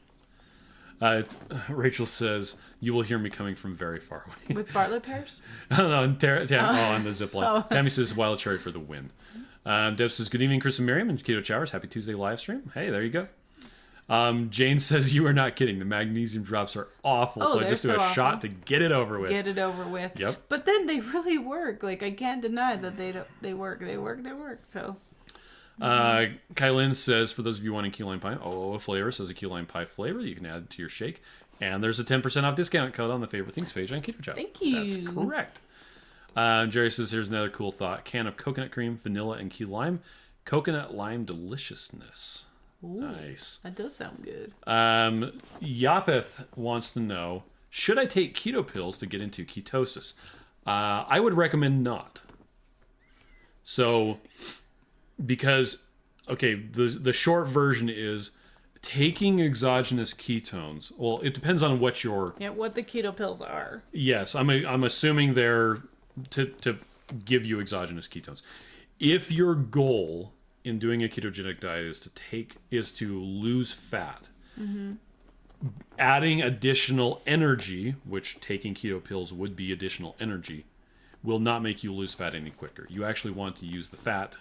Rachel says, you will hear me coming from very far away. With Bartlett pears? No, on the zip line. Oh. Tammy says, wild cherry for the win. Deb says, good evening, Chris and Miriam and Keto Chowers. Happy Tuesday live stream. Hey, there you go. Jane says, you are not kidding. The magnesium drops are awful, so I just do a shot to get it over with. Get it over with. Yep. But then they really work. Like, I can't deny that they work. They work. So. Kylin says, for those of you wanting key lime pie, OOO flavor says a key lime pie flavor. You can add it to your shake. And there's a 10% off discount code on the favorite things page on Keto Chow. Thank you. That's correct. Jerry says, here's another cool thought. Can of coconut cream, vanilla, and key lime. Coconut lime deliciousness. Ooh, nice. That does sound good. Yapeth wants to know, should I take keto pills to get into ketosis? I would recommend not. So, because, okay, the short version is taking exogenous ketones. Well, it depends on what what the keto pills are. Yes, I'm assuming they're to give you exogenous ketones. If your goal in doing a ketogenic diet is to lose fat, adding additional energy, which taking keto pills would be additional energy, will not make you lose fat any quicker. You actually want to use the fat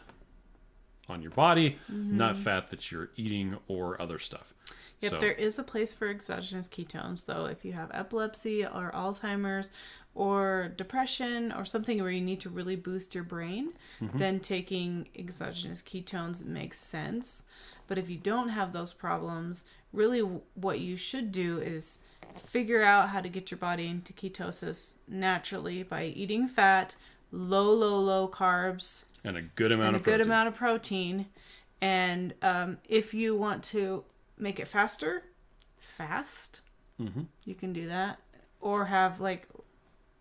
on your body, not fat that you're eating or other stuff. Yep, So, there is a place for exogenous ketones, though. If you have epilepsy or Alzheimer's or depression or something where you need to really boost your brain, then taking exogenous ketones makes sense. But if you don't have those problems, really what you should do is figure out how to get your body into ketosis naturally by eating fat, low carbs, and a good amount of protein. And if you want to make it faster, you can do that. Or have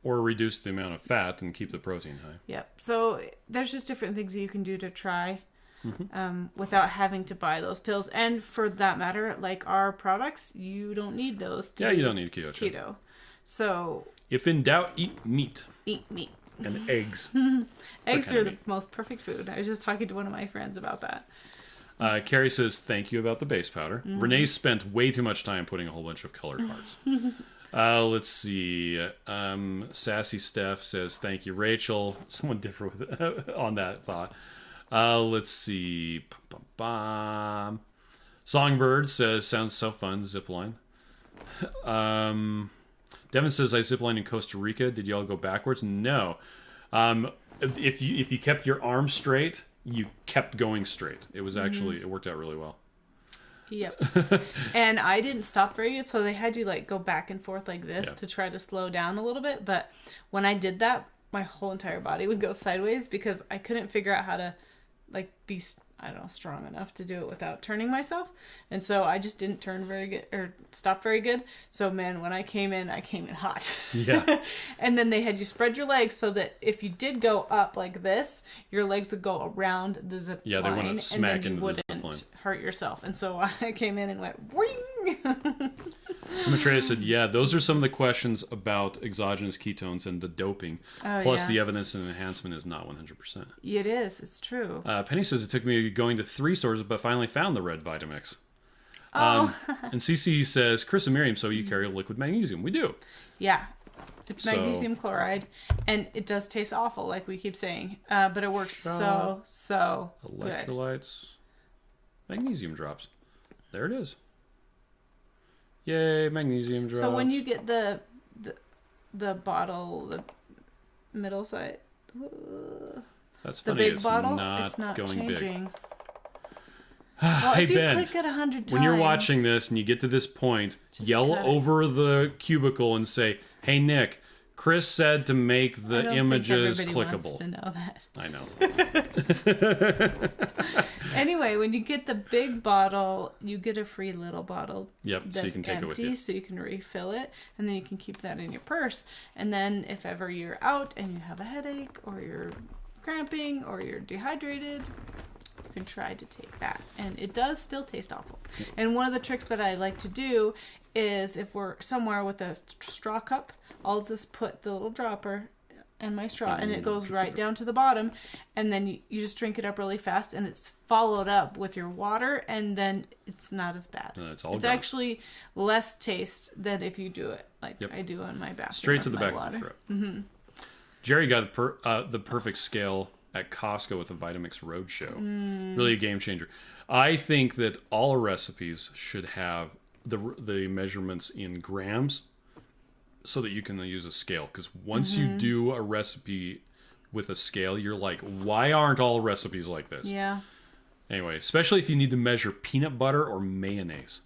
or reduce the amount of fat and keep the protein high. Yep. So there's just different things that you can do to try. without having to buy those pills. And for that matter, like our products, you don't need those to you don't need keto. So if in doubt, eat meat. Eat meat. And eggs. Eggs are the most perfect food. I was just talking to one of my friends about that. Carrie says, thank you about the base powder. Renee spent way too much time putting a whole bunch of colored parts. Let's see. Sassy Steph says, thank you, Rachel. Someone different with on that thought. Let's see. Songbird says, sounds so fun, zipline. Devin says, I ziplined in Costa Rica. Did you all go backwards? No. If you kept your arms straight, you kept going straight. It was actually, it worked out really well. Yep. And I didn't stop very good, so they had you like go back and forth like this to try to slow down a little bit. But when I did that, my whole entire body would go sideways because I couldn't figure out how to like be, I don't know, strong enough to do it without turning myself. And so I just didn't turn very good or stop very good. So man, when I came in hot. Yeah. And then they had you spread your legs so that if you did go up like this, your legs would go around the zip line. Yeah, they wouldn't smack into the zip line. Wouldn't hurt yourself. And so I came in and went, ring. So Maitreya said, yeah, those are some of the questions about exogenous ketones and the doping. Plus the evidence and enhancement is not 100%. It is. It's true. Penny says it took me going to 3 stores, but finally found the red Vitamix. Oh. And CC says, Chris and Miriam, so you carry liquid magnesium. We do. Yeah. It's magnesium chloride, and it does taste awful, like we keep saying. But it works so Electrolytes. Good. Magnesium drops. There it is. Yay, magnesium drops. So when you get the bottle, the middle side, that's the funny. big bottle, it's not going changing. big. Well, Hey if you Ben, click it 100 times, when you're watching this and you get to this point, yell over the cubicle and say, "Hey Nick, Chris said to make the images clickable." Wants to know that. I know. Anyway, when you get the big bottle, you get a free little bottle. Yep, that's so you can take empty, it with you. so you can refill it, and then you can keep that in your purse. And then if ever you're out and you have a headache, or you're cramping, or you're dehydrated, you can try to take that. And it does still taste awful. And one of the tricks that I like to do is if we're somewhere with a straw cup, I'll just put the little dropper and my straw, and it goes right down to the bottom, and then you just drink it up really fast, and it's followed up with your water, and then it's not as bad. It's actually less taste than if you do it like I do in my bathroom. Straight to the back of the throat. Mm-hmm. Jerry got the perfect scale at Costco with the Vitamix Roadshow. Really a game changer. I think that all recipes should have the measurements in grams, so that you can use a scale. Because once you do a recipe with a scale, you're like, why aren't all recipes like this? Yeah. Anyway, especially if you need to measure peanut butter or mayonnaise.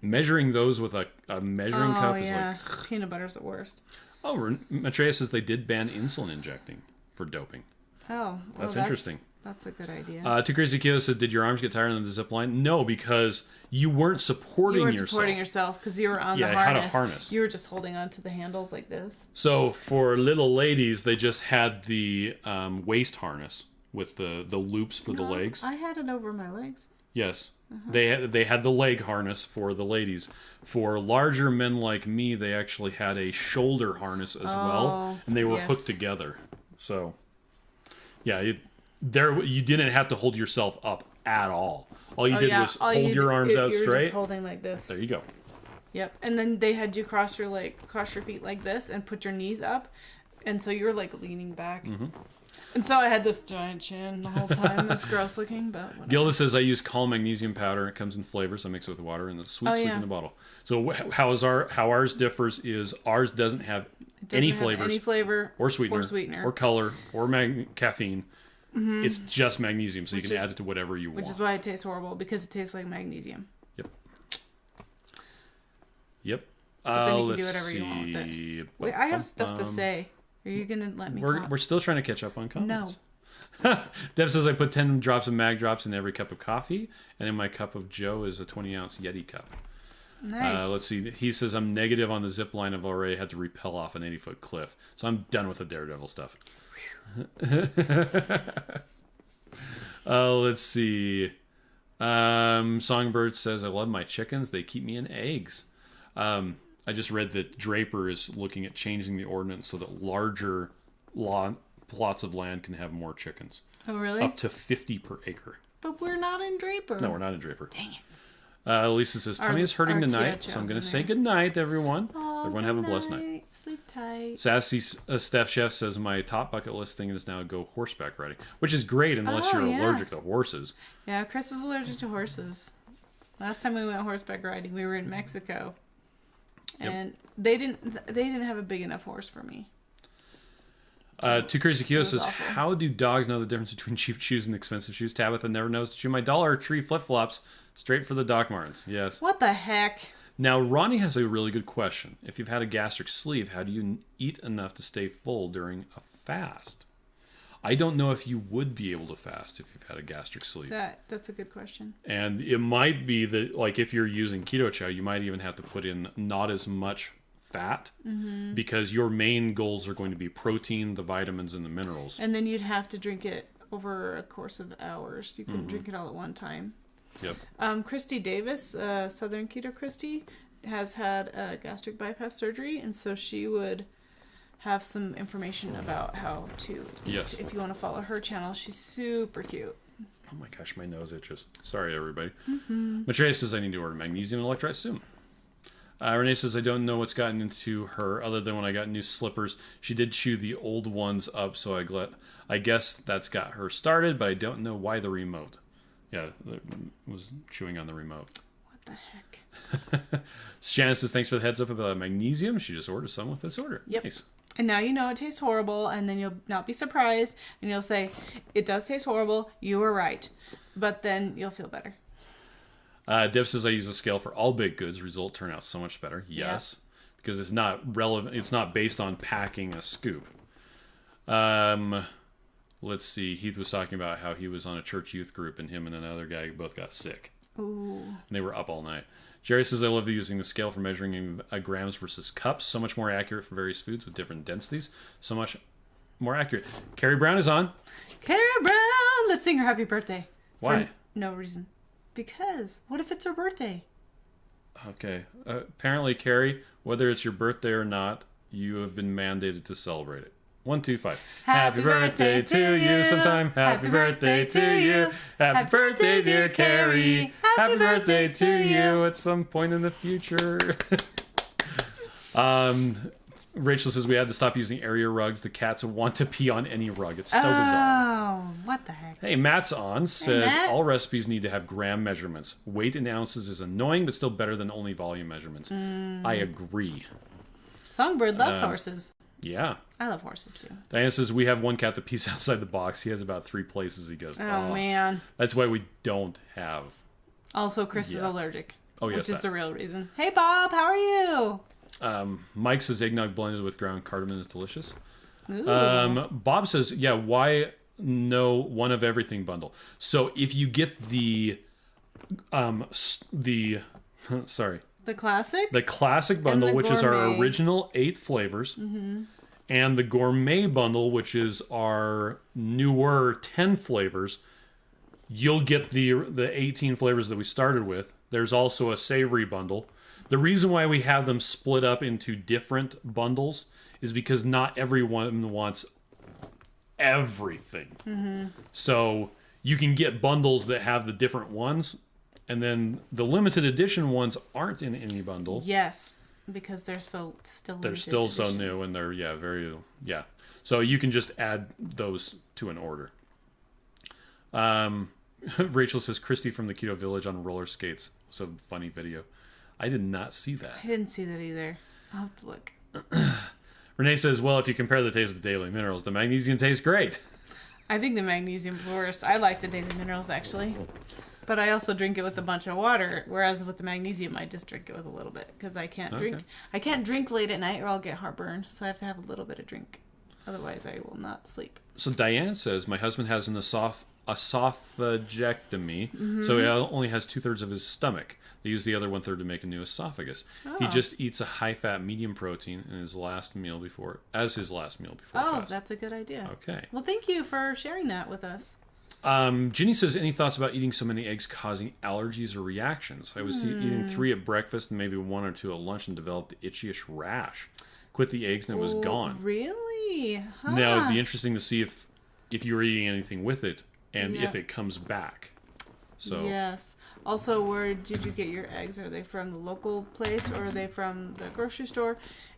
Measuring those with a measuring cup is like... Peanut butter's the worst. Oh, Maitreya says they did ban insulin injecting for doping. Oh. That's interesting. That's a good idea. Too Crazy Keto said, did your arms get tired on the zip line? No, because you weren't supporting yourself. You weren't supporting yourself because you were on the harness. Yeah, I had a harness. You were just holding on to the handles like this. So for little ladies, they just had the waist harness with the loops for the legs. I had it over my legs. Yes. They had the leg harness for the ladies. For larger men like me, they actually had a shoulder harness as well, and they were hooked together. So, yeah, you didn't have to hold yourself up at all. All you did was hold your arms out straight. You were just holding like this. There you go. Yep. And then they had you cross your feet like this and put your knees up, and so you were like leaning back. Mm-hmm. And so I had this giant chin the whole time. It's gross looking, but whatever. Gilda says, I use calm magnesium powder. It comes in flavors. I mix it with water and the sweet sleep in the bottle. So how ours differs is ours doesn't have any flavor or sweetener or color or caffeine. Mm-hmm. It's just magnesium, so you can add it to whatever you want. Which is why it tastes horrible, because it tastes like magnesium. Yep. But then you can do whatever you want with it. Wait, I have stuff to say. Are you going to let me talk? We're still trying to catch up on comments. No. Deb says, I put 10 drops of mag drops in every cup of coffee, and in my cup of Joe is a 20-ounce Yeti cup. Nice. Let's see. He says, I'm negative on the zip line. I've already had to rappel off an 80-foot cliff. So I'm done with the Daredevil stuff. Let's see. Songbird says, I love my chickens. They keep me in eggs. I just read that Draper is looking at changing the ordinance so that larger plots of land can have more chickens. Oh, really? Up to 50 per acre. But we're not in Draper. No, we're not in Draper. Dang it. Lisa says, tummy is hurting tonight, so I'm going to say good night, everyone. Everyone have a blessed night. Sleep tight. Sassy Steph Chef says, my top bucket list thing is now go horseback riding, which is great unless you're allergic to horses. Yeah, Chris is allergic to horses. Last time we went horseback riding, we were in Mexico, and they didn't have a big enough horse for me. Too Crazy Kyo says, awful. how do dogs know the difference between cheap shoes and expensive shoes? Tabitha never knows to chew my Dollar Tree flip-flops straight for the Doc Martens. Yes. What the heck? Now, Ronnie has a really good question. If you've had a gastric sleeve, how do you eat enough to stay full during a fast? I don't know if you would be able to fast if you've had a gastric sleeve. That's a good question. And it might be that, like, if you're using Keto Chow, you might even have to put in not as much fat because your main goals are going to be protein, the vitamins, and the minerals. And then you'd have to drink it over a course of hours. You couldn't drink it all at one time. Yep. Christy Davis, Southern Keto Christy, has had a gastric bypass surgery, and so she would have some information about how to eat if you want to follow her channel. She's super cute. Oh my gosh, my nose itches. Sorry, everybody. Maitreya says I need to order magnesium and electrolytes soon. Renee says I don't know what's gotten into her other than when I got new slippers. She did chew the old ones up, so I guess that's got her started, but I don't know why the remote. Yeah, was chewing on the remote. What the heck? Shannon says thanks for the heads up about magnesium. She just ordered some with this order. Yep. Nice. And now you know it tastes horrible, and then you'll not be surprised, and you'll say, it does taste horrible, you were right. But then you'll feel better. Deb says I use a scale for all baked goods. Result turn out so much better. Yes. Yeah. Because it's not relevant. It's not based on packing a scoop. Let's see. Heath was talking about how he was on a church youth group, and him and another guy both got sick. Ooh. And they were up all night. Jerry says, I love using the scale for measuring grams versus cups. So much more accurate for various foods with different densities. So much more accurate. Carrie Brown is on. Carrie Brown! Let's sing her happy birthday. Why? For no reason. Because what if it's her birthday? Okay. Apparently, Carrie, whether it's your birthday or not, you have been mandated to celebrate it. 1, 2, 5. Happy birthday to you sometime. Happy birthday to you. Happy birthday, dear Carrie. Happy birthday to you at some point in the future. Rachel says we had to stop using area rugs. The cats want to pee on any rug. It's so bizarre. Oh, what the heck? Hey, Matt's on. Says Matt. all recipes need to have gram measurements. Weight in ounces is annoying, but still better than only volume measurements. I agree. Songbird loves horses. Yeah. I love horses too. Diana says we have one cat that pees outside the box. He has about 3 places he goes. Oh, man. That's why we don't have. Also, Chris is allergic. Oh, yes. Which is the real reason. Hey, Bob, how are you? Mike says eggnog blended with ground cardamom is delicious. Ooh. Bob says, yeah, why no one of everything bundle? So if you get the sorry. The classic? The classic bundle, which is our gourmet. original 8 flavors. And the gourmet bundle, which is our newer 10 flavors, you'll get the 18 flavors that we started with. There's also a savory bundle. The reason why we have them split up into different bundles is because not everyone wants everything. So you can get bundles that have the different ones, and then the limited edition ones aren't in any bundle. Yes, because they're still They're still so new, and they're very So you can just add those to an order. Rachel says Christy from the Keto Village on roller skates. It's a funny video. I did not see that. I didn't see that either. I'll have to look. Renee says, well, if you compare the taste of the daily minerals, the magnesium tastes great. I think the magnesium's worst. I like the daily minerals, actually. But I also drink it with a bunch of water, whereas with the magnesium, I just drink it with a little bit because I can't drink. I can't drink late at night or I'll get heartburn, so I have to have a little bit of drink. Otherwise, I will not sleep. So Diane says, my husband has an esophagectomy, so he only has 2/3 of his stomach. They use the other 1/3 to make a new esophagus. He just eats a high-fat, medium protein in his last meal before fast. Oh, that's a good idea. Okay. Well, thank you for sharing that with us. Ginny says, any thoughts about eating so many eggs causing allergies or reactions? I was eating 3 at breakfast and maybe 1 or 2 at lunch and developed the itchy-ish rash. Quit the eggs and it was gone. Really? Huh. Now, it'd be interesting to see if you were eating anything with it and if it comes back. So yes. Also, where did you get your eggs? Are they from the local place or are they from the grocery store?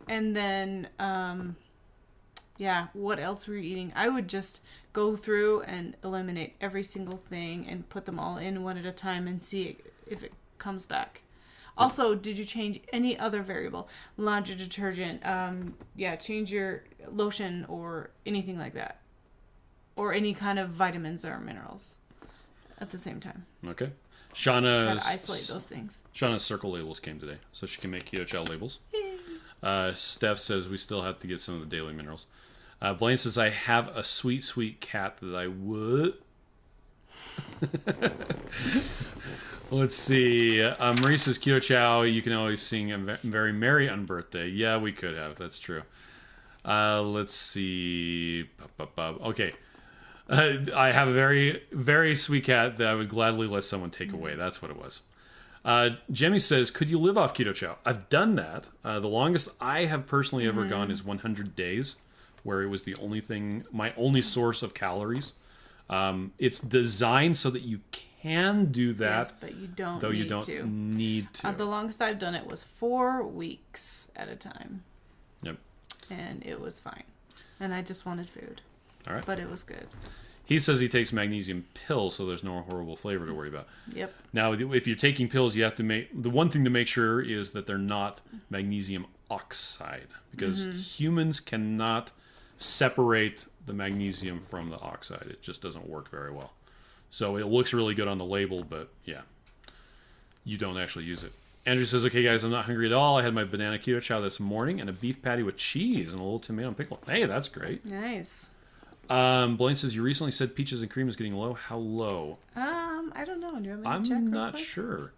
And then, what else were you eating? I would just go through and eliminate every single thing and put them all in one at a time and see if it comes back. Also, did you change any other variable? Laundry detergent, change your lotion or anything like that. Or any kind of vitamins or minerals at the same time. Okay. Try to isolate those things. Shauna's circle labels came today, so she can make Keto Chow labels. Steph says we still have to get some of the daily minerals. Blaine says, I have a sweet, sweet cat that I would... Let's see. Marie says, Keto Chow, you can always sing very merry on birthday. Yeah, we could have. That's true. Let's see. Okay. I have a very, very sweet cat that I would gladly let someone take away. That's what it was. Jemmy says, could you live off Keto Chow? I've done that. The longest I have personally ever gone is 100 days, where it was the only thing, my only source of calories. It's designed so that you can do that. Yes, but you don't need to. The longest I've done it was 4 weeks at a time. Yep. And it was fine. And I just wanted food. All right. But it was good. He says he takes magnesium pills, so there's no horrible flavor to worry about. Yep. Now, if you're taking pills, you have to the one thing to make sure is that they're not magnesium oxide, because humans cannot separate the magnesium from the oxide. It just doesn't work very well. So it looks really good on the label, but yeah, you don't actually use it. Andrew says, okay, guys, I'm not hungry at all. I had my banana Keto Chow this morning and a beef patty with cheese and a little tomato and pickle. Hey, that's great. Nice. Blaine says, you recently said peaches and cream is getting low. How low? I don't know. Do you want me to check? I'm not sure.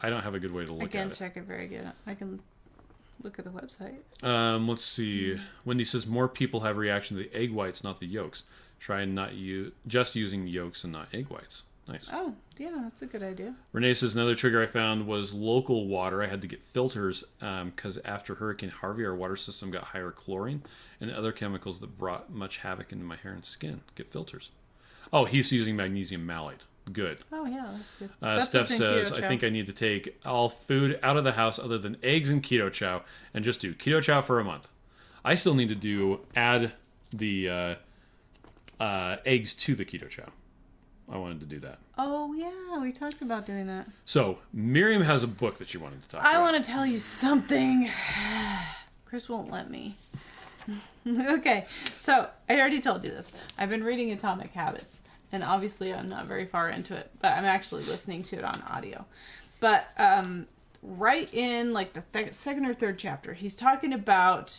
I don't have a good way to look at it. I can check it very good. I can look at the website. Let's see. Wendy says, more people have reaction to the egg whites, not the yolks. Try not just using yolks and not egg whites. Nice. Oh, yeah, that's a good idea. Renee says, another trigger I found was local water. I had to get filters because after Hurricane Harvey, our water system got higher chlorine and other chemicals that brought much havoc into my hair and skin. Get filters. Oh, he's using magnesium malate. Good. Oh, yeah, that's good. Steph says, I think I need to take all food out of the house other than eggs and Keto Chow and just do Keto Chow for a month. I still need to add the eggs to the Keto Chow. I wanted to do that. Oh, yeah, we talked about doing that. So, Miriam has a book that she wanted to talk about. I want to tell you something. Chris won't let me. Okay, so I already told you this. I've been reading Atomic Habits, and obviously I'm not very far into it, but I'm actually listening to it on audio. But right in like the second or third chapter, he's talking about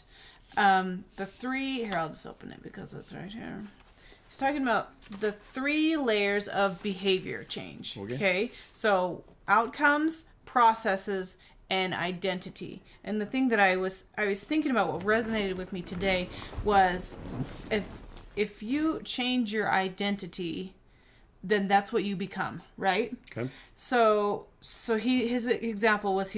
the 3... Here, I'll just open it because it's right here. He's talking about the 3 layers of behavior change. Okay? So outcomes, processes, and identity. And the thing that I was thinking about, what resonated with me today, was if you change your identity, then that's what you become, right? Okay. So his example was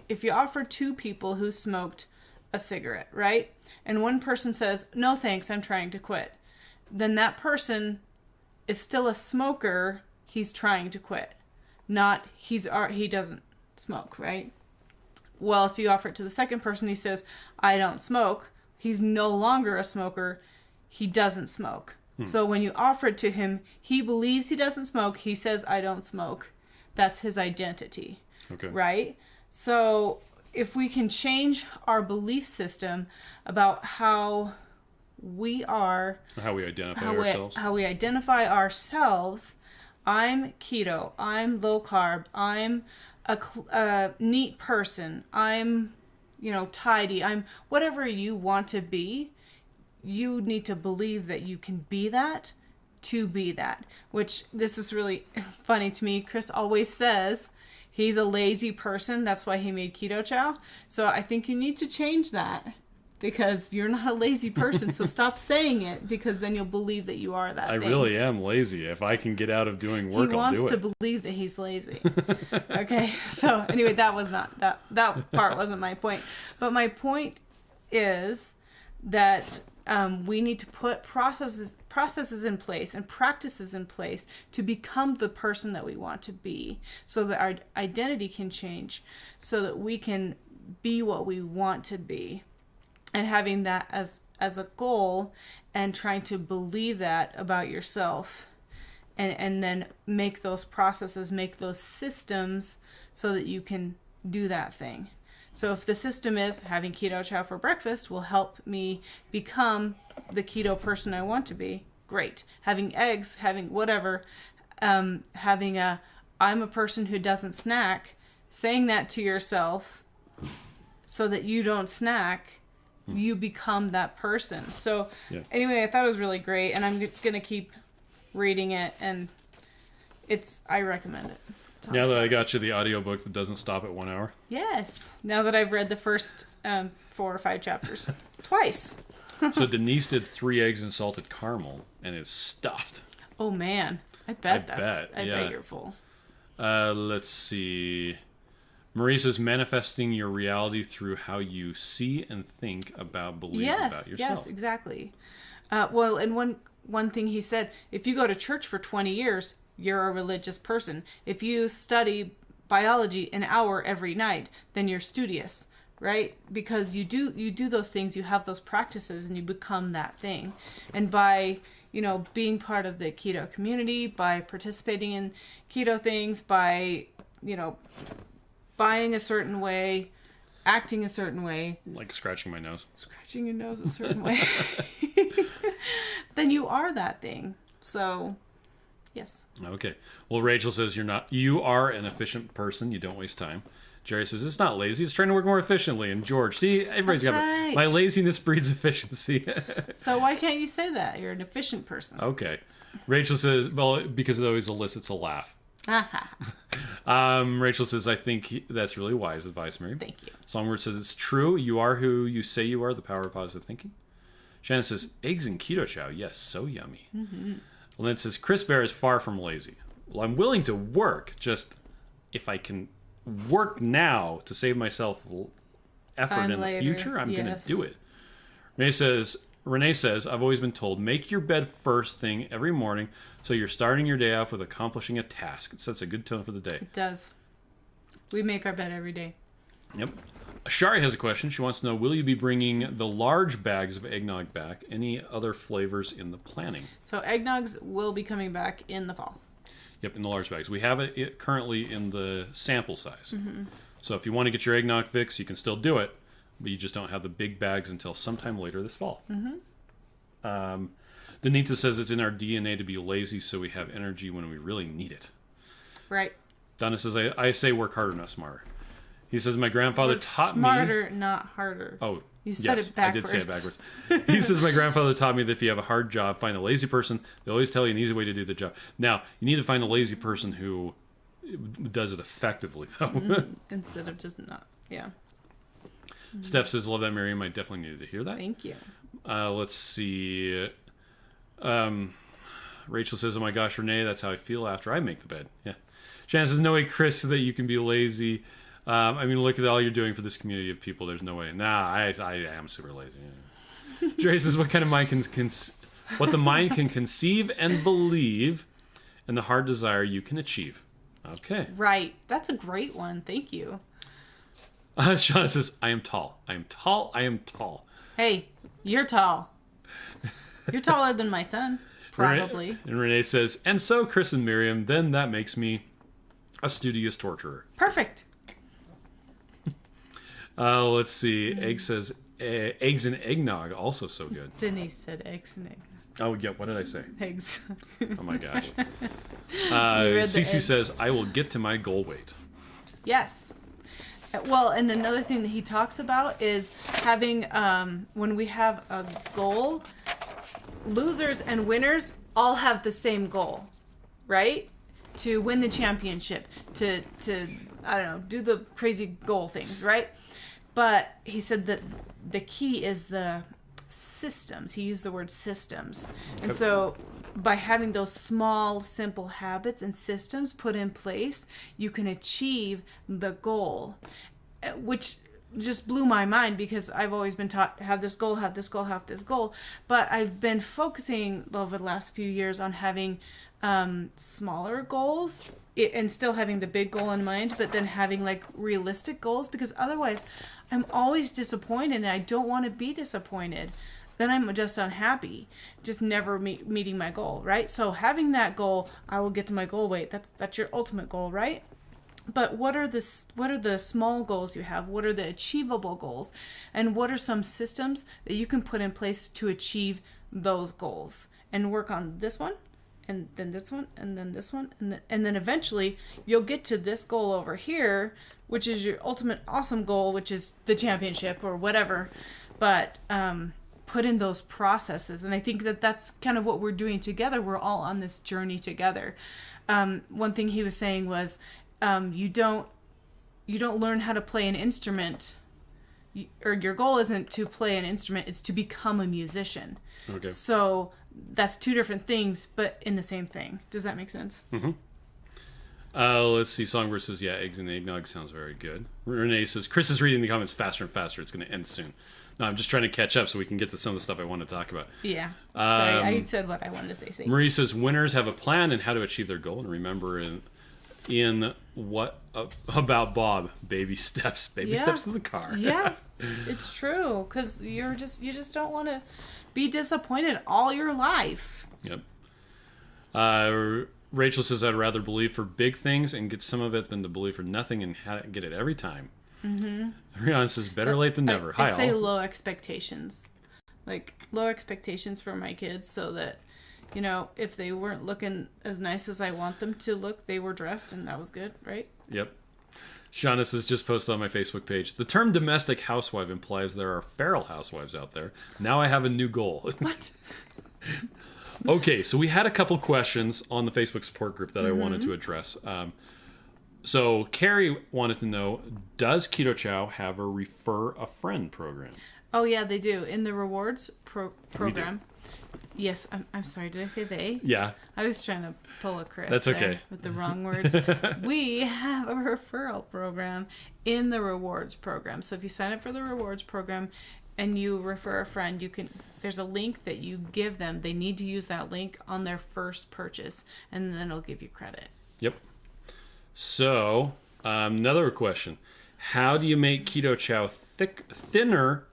if you offer 2 people who smoked a cigarette, right? And one person says, "No thanks, I'm trying to quit." Then that person is still a smoker. He's trying to quit. Not he doesn't smoke, right? Well, if you offer it to the second person, he says, "I don't smoke." He's no longer a smoker. He doesn't smoke. So when you offer it to him, he believes he doesn't smoke. He says, "I don't smoke." That's his identity. Okay. Right? So if we can change our belief system about how we are, how we identify ourselves. I'm keto. I'm low carb. I'm a neat person. I'm, tidy. I'm whatever you want to be. You need to believe that you can be that to be that. Which, this is really funny to me. Chris always says he's a lazy person. That's why he made Keto Chow. So I think you need to change that because you're not a lazy person. So stop saying it, because then you'll believe that you are that I thing. really am lazy. If I can get out of doing work, He I'll do it. wants to believe that he's lazy. Okay, so anyway, that was not that part wasn't my point. But my point is that we need to put processes in place and practices in place to become the person that we want to be, so that our identity can change, so that we can be what we want to be, and having that as a goal, and trying to believe that about yourself, and then make those processes, make those systems, so that you can do that thing. So if the system is having keto chow for breakfast will help me become the keto person I want to be, great. Having eggs, having whatever, I'm a person who doesn't snack, saying that to yourself so that you don't snack, you become that person. So anyway, I thought it was really great, and I'm going to keep reading it, and I recommend it. Now that I got you the audiobook that doesn't stop at 1 hour. Yes. Now that I've read the first 4 or 5 chapters. Twice. So Denise did 3 eggs in salted caramel and is stuffed. Oh, man. I bet yeah. you're full. Let's see. Marie says, manifesting your reality through how you see and think believe about yourself. Yes, exactly. Well, and one thing he said, if you go to church for 20 years, you're a religious person. If you study biology an hour every night, then you're studious, right? Because you do those things, you have those practices, and you become that thing. And by, being part of the keto community, by participating in keto things, by, buying a certain way, acting a certain way. Like scratching my nose. Scratching your nose a certain way. Then you are that thing. So... yes. Okay. Well, Rachel says you are an efficient person. You don't waste time. Jerry says it's not lazy. It's trying to work more efficiently. And George, see, everybody's got it. My laziness breeds efficiency. So why can't you say that? You're an efficient person. Okay. Rachel says, well, because it always elicits a laugh. Rachel says, I think that's really wise advice, Miriam. Thank you. Songword says, it's true. You are who you say you are. The power of positive thinking. Shannon says, eggs and keto chow. Yes, so yummy. Mm-hmm. Lynn says, Chris Bear is far from lazy. Well, I'm willing to work, just if I can work now to save myself effort in the future, I'm going to do it. Renee says, I've always been told, make your bed first thing every morning so you're starting your day off with accomplishing a task. It sets a good tone for the day. It does. We make our bed every day. Yep. Shari has a question. She wants to know, will you be bringing the large bags of eggnog back? Any other flavors in the planning? So eggnogs will be coming back in the fall. Yep, in the large bags. We have it currently in the sample size. Mm-hmm. So if you want to get your eggnog fix, you can still do it, but you just don't have the big bags until sometime later this fall. Mm-hmm. Danita says it's in our DNA to be lazy, so we have energy when we really need it. Right. Donna says, I say work harder, not smarter. He says, my grandfather taught me... smarter, not harder. Oh, you said it backwards. I did say it backwards. He says, my grandfather taught me that if you have a hard job, find a lazy person. They always tell you an easy way to do the job. Now, you need to find a lazy person who does it effectively, though. Instead of just not, yeah. Steph says, love that, Miriam. I definitely needed to hear that. Thank you. Let's see. Rachel says, oh my gosh, Renee, that's how I feel after I make the bed. Yeah. Shannon says, no way, Chris, that you can be lazy. I mean, look at all you're doing for this community of people. There's no way. Nah, I am super lazy. Yeah. Jerry says, what kind of mind what the mind can conceive and believe, and the hard desire you can achieve. Okay. Right. That's a great one. Thank you. Sean says, I am tall. I am tall. I am tall. Hey, you're tall. You're taller than my son, probably. And Renee says, and so, Chris and Miriam, then that makes me a studious torturer. Perfect. Let's see. Egg says, eggs and eggnog, also so good. Denise said eggs and eggnog. Oh, yeah. What did I say? Eggs. Oh, my gosh. Cece says, I will get to my goal weight. Yes. Well, and another thing that he talks about is having, when we have a goal, losers and winners all have the same goal, right? To win the championship, to I don't know, do the crazy goal things, right? But he said that the key is the systems. He used the word systems. And so by having those small, simple habits and systems put in place, you can achieve the goal, which just blew my mind because I've always been taught have this goal, have this goal, have this goal. But I've been focusing over the last few years on having smaller goals and still having the big goal in mind, but then having like realistic goals, because otherwise I'm always disappointed and I don't want to be disappointed. Then I'm just unhappy, just never meeting my goal, right? So having that goal, I will get to my goal weight. That's your ultimate goal, right? But what are the small goals you have? What are the achievable goals? And what are some systems that you can put in place to achieve those goals? And work on this one, and then this one, and then this one, and then eventually you'll get to this goal over here, which is your ultimate awesome goal, which is the championship or whatever. But put in those processes, and I think that that's kind of what we're doing together. We're all on this journey together. One thing he was saying was, you don't learn how to play an instrument, or your goal isn't to play an instrument, it's to become a musician. Okay. So that's two different things, but in the same thing. Does that make sense? Mm-hmm. Let's see. Songbird says, yeah, eggs and eggnog sounds very good. Renee says, Chris is reading the comments faster and faster. It's going to end soon. No, I'm just trying to catch up so we can get to some of the stuff I want to talk about. Yeah. Sorry, I said what I wanted to say. Marie says, winners have a plan and how to achieve their goal. And remember in what about Bob? Baby steps to the car. Yeah, it's true, because you just don't want to be disappointed all your life. Yep. Rachel says, I'd rather believe for big things and get some of it than to believe for nothing and get it every time. Mm-hmm. Rihanna says, better late than never. I say low expectations, like low expectations for my kids, so that, you know, if they weren't looking as nice as I want them to look, they were dressed, and that was good, right? Yep. Shauna says, just posted on my Facebook page, the term domestic housewife implies there are feral housewives out there. Now I have a new goal. What? Okay, so we had a couple questions on the Facebook support group that I wanted to address. So Carrie wanted to know, does Keto Chow have a refer a friend program? Oh, yeah, they do. In the rewards program. Yes, I'm sorry. Did I say they? Yeah. I was trying to pull a Chris. That's okay. With the wrong words. We have a referral program in the rewards program. So if you sign up for the rewards program and you refer a friend, there's a link that you give them. They need to use that link on their first purchase, and then it'll give you credit. Yep. So, another question. How do you make Keto Chow thinner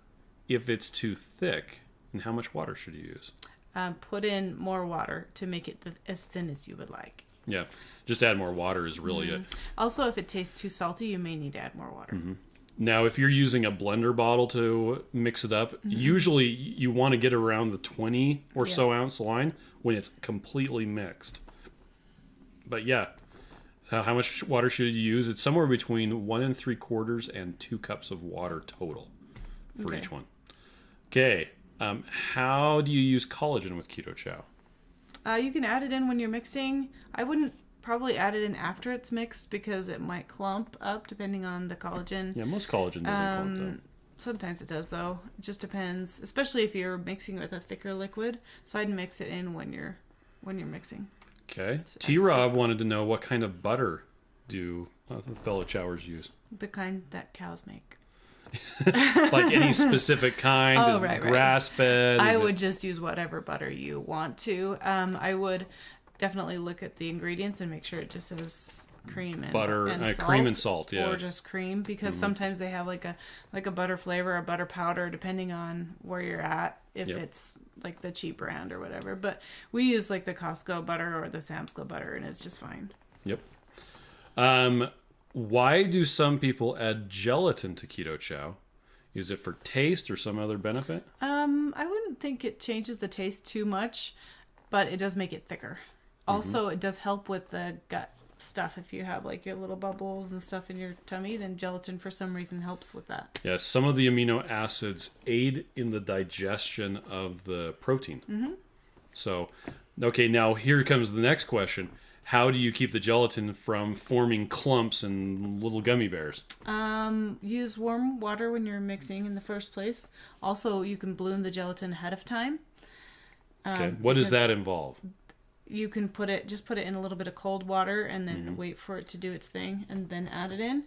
if it's too thick? And how much water should you use? Put in more water to make it as thin as you would like. Yeah, just add more water is really it. Also, if it tastes too salty, you may need to add more water. Mm-hmm. Now, if you're using a blender bottle to mix it up, usually you want to get around the 20 or so ounce line when it's completely mixed. But yeah, so how much water should you use? It's somewhere between 1 3/4 and 2 cups of water total for each one. Okay. How do you use collagen with Keto Chow? You can add it in when you're mixing. I wouldn't probably add it in after it's mixed because it might clump up depending on the collagen. Yeah, most collagen doesn't clump up. Sometimes it does, though. It just depends, especially if you're mixing with a thicker liquid. So I'd mix it in when you're mixing. Okay. T-Rob wanted to know, what kind of butter do fellow chowers use? The kind that cows make. Like any specific kind? Oh, is right, it grass-fed? I would just use whatever butter you want to. I would definitely look at the ingredients and make sure it just says cream and butter, and salt, cream and salt, yeah, or just cream, because sometimes they have like a butter flavor, a butter powder, depending on where you're at. If it's like the cheap brand or whatever, but we use like the Costco butter or the Sam's Club butter, and it's just fine. Yep. Why do some people add gelatin to Keto Chow? Is it for taste or some other benefit? I wouldn't think it changes the taste too much, but it does make it thicker. Also, it does help with the gut stuff. If you have like your little bubbles and stuff in your tummy, then gelatin for some reason helps with that. Yeah, some of the amino acids aid in the digestion of the protein. So, okay, now here comes the next question. how do you keep the gelatin from forming clumps and little gummy bears? Use warm water when you're mixing in the first place. Also, you can bloom the gelatin ahead of time. Okay. What does that involve? You can put it in a little bit of cold water and then wait for it to do its thing and then add it in.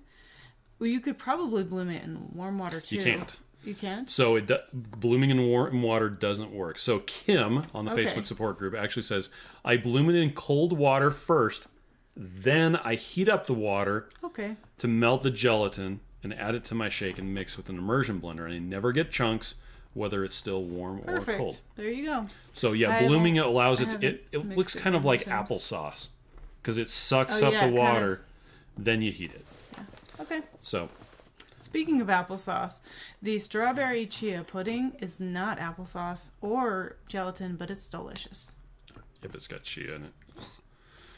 Well, you could probably bloom it in warm water too. You can't. You can't? So blooming in warm water doesn't work. So Kim on the Facebook support group actually says, I bloom it in cold water first, then I heat up the water to melt the gelatin and add it to my shake and mix with an immersion blender. And I never get chunks, whether it's still warm or cold. There you go. So blooming it allows it looks kind of like applesauce because it sucks up the water, then you heat it. Yeah. Okay. So... Speaking of applesauce, the strawberry chia pudding is not applesauce or gelatin, but it's delicious. Yeah, but it's got chia in it.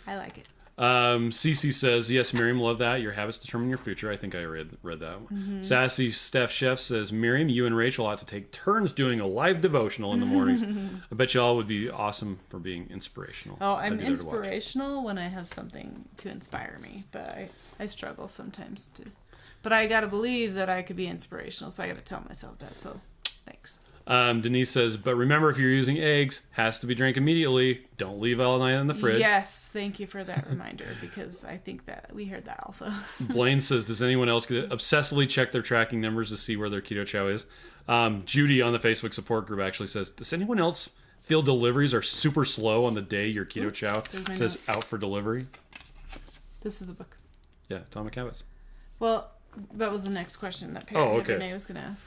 I like it. Cece says, yes, Miriam, love that. Your habits determine your future. I think I read that one. Sassy Steph Chef says, Miriam, you and Rachel ought to take turns doing a live devotional in the mornings. I bet you all would be awesome for being inspirational. Oh, I'm inspirational when I have something to inspire me, but I struggle sometimes too. But I got to believe that I could be inspirational, so I got to tell myself that. So, thanks. Denise says, but remember, if you're using eggs, has to be drank immediately. Don't leave all night in the fridge. Yes, thank you for that reminder, because I think that we heard that also. Blaine says, does anyone else obsessively check their tracking numbers to see where their Keto Chow is? Judy on the Facebook support group actually says, does anyone else feel deliveries are super slow on the day your Keto Chow says out for delivery? This is the book. Yeah, Atomic Habits. Well... That was the next question that Renee was going to ask.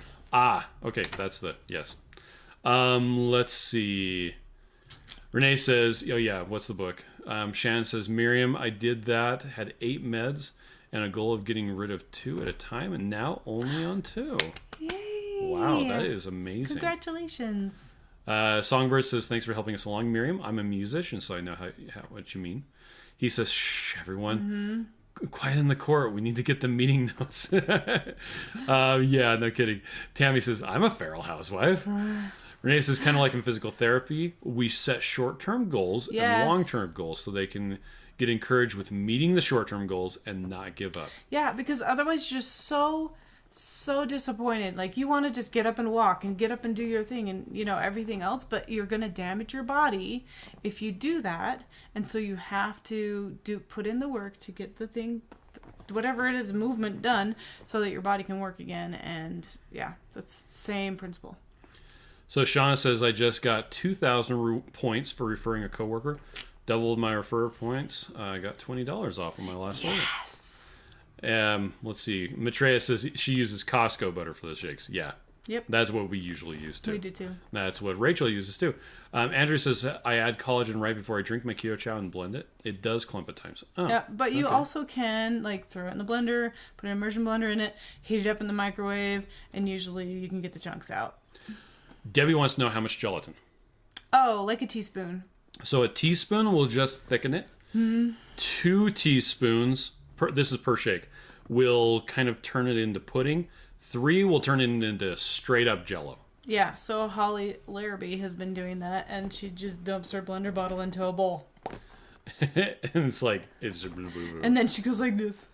Okay. That's yes. Let's see. Renee says, oh yeah, what's the book? Shannon says, Miriam, I did that, had 8 meds and a goal of getting rid of 2 at a time, and now only on 2. Yay! Wow, that is amazing. Congratulations. Songbird says, thanks for helping us along, Miriam. I'm a musician, so I know what you mean. He says, shh, everyone. Quiet in the court. We need to get the meeting notes. Yeah, no kidding. Tammy says, I'm a feral housewife. Renee says, kind of like in physical therapy, we set short-term goals and long-term goals so they can get encouraged with meeting the short-term goals and not give up. Yeah, because otherwise you're just so disappointed. Like, you want to just get up and walk and get up and do your thing and, everything else, but you're going to damage your body if you do that. And so you have to put in the work to get the thing, whatever it is, movement done so that your body can work again. And yeah, that's the same principle. So Shauna says, I just got 2,000 points for referring a coworker. Doubled my referral points. I got $20 off of my last order. Let's see. Maitreya says she uses Costco butter for the shakes. Yeah. Yep. That's what we usually use too. We do too. That's what Rachel uses too. Andrew says I add collagen right before I drink my Keto Chow and blend it. It does clump at times. Oh, yeah, but you also can throw it in the blender, put an immersion blender in it, heat it up in the microwave, and usually you can get the chunks out. Debbie wants to know how much gelatin. Oh, like a teaspoon. So a teaspoon will just thicken it. 2 teaspoons. This is per shake, will kind of turn it into pudding. 3 will turn it into straight up Jello. Yeah, so Holly Larrabee has been doing that, and she just dumps her blender bottle into a bowl. And it's and then she goes like this.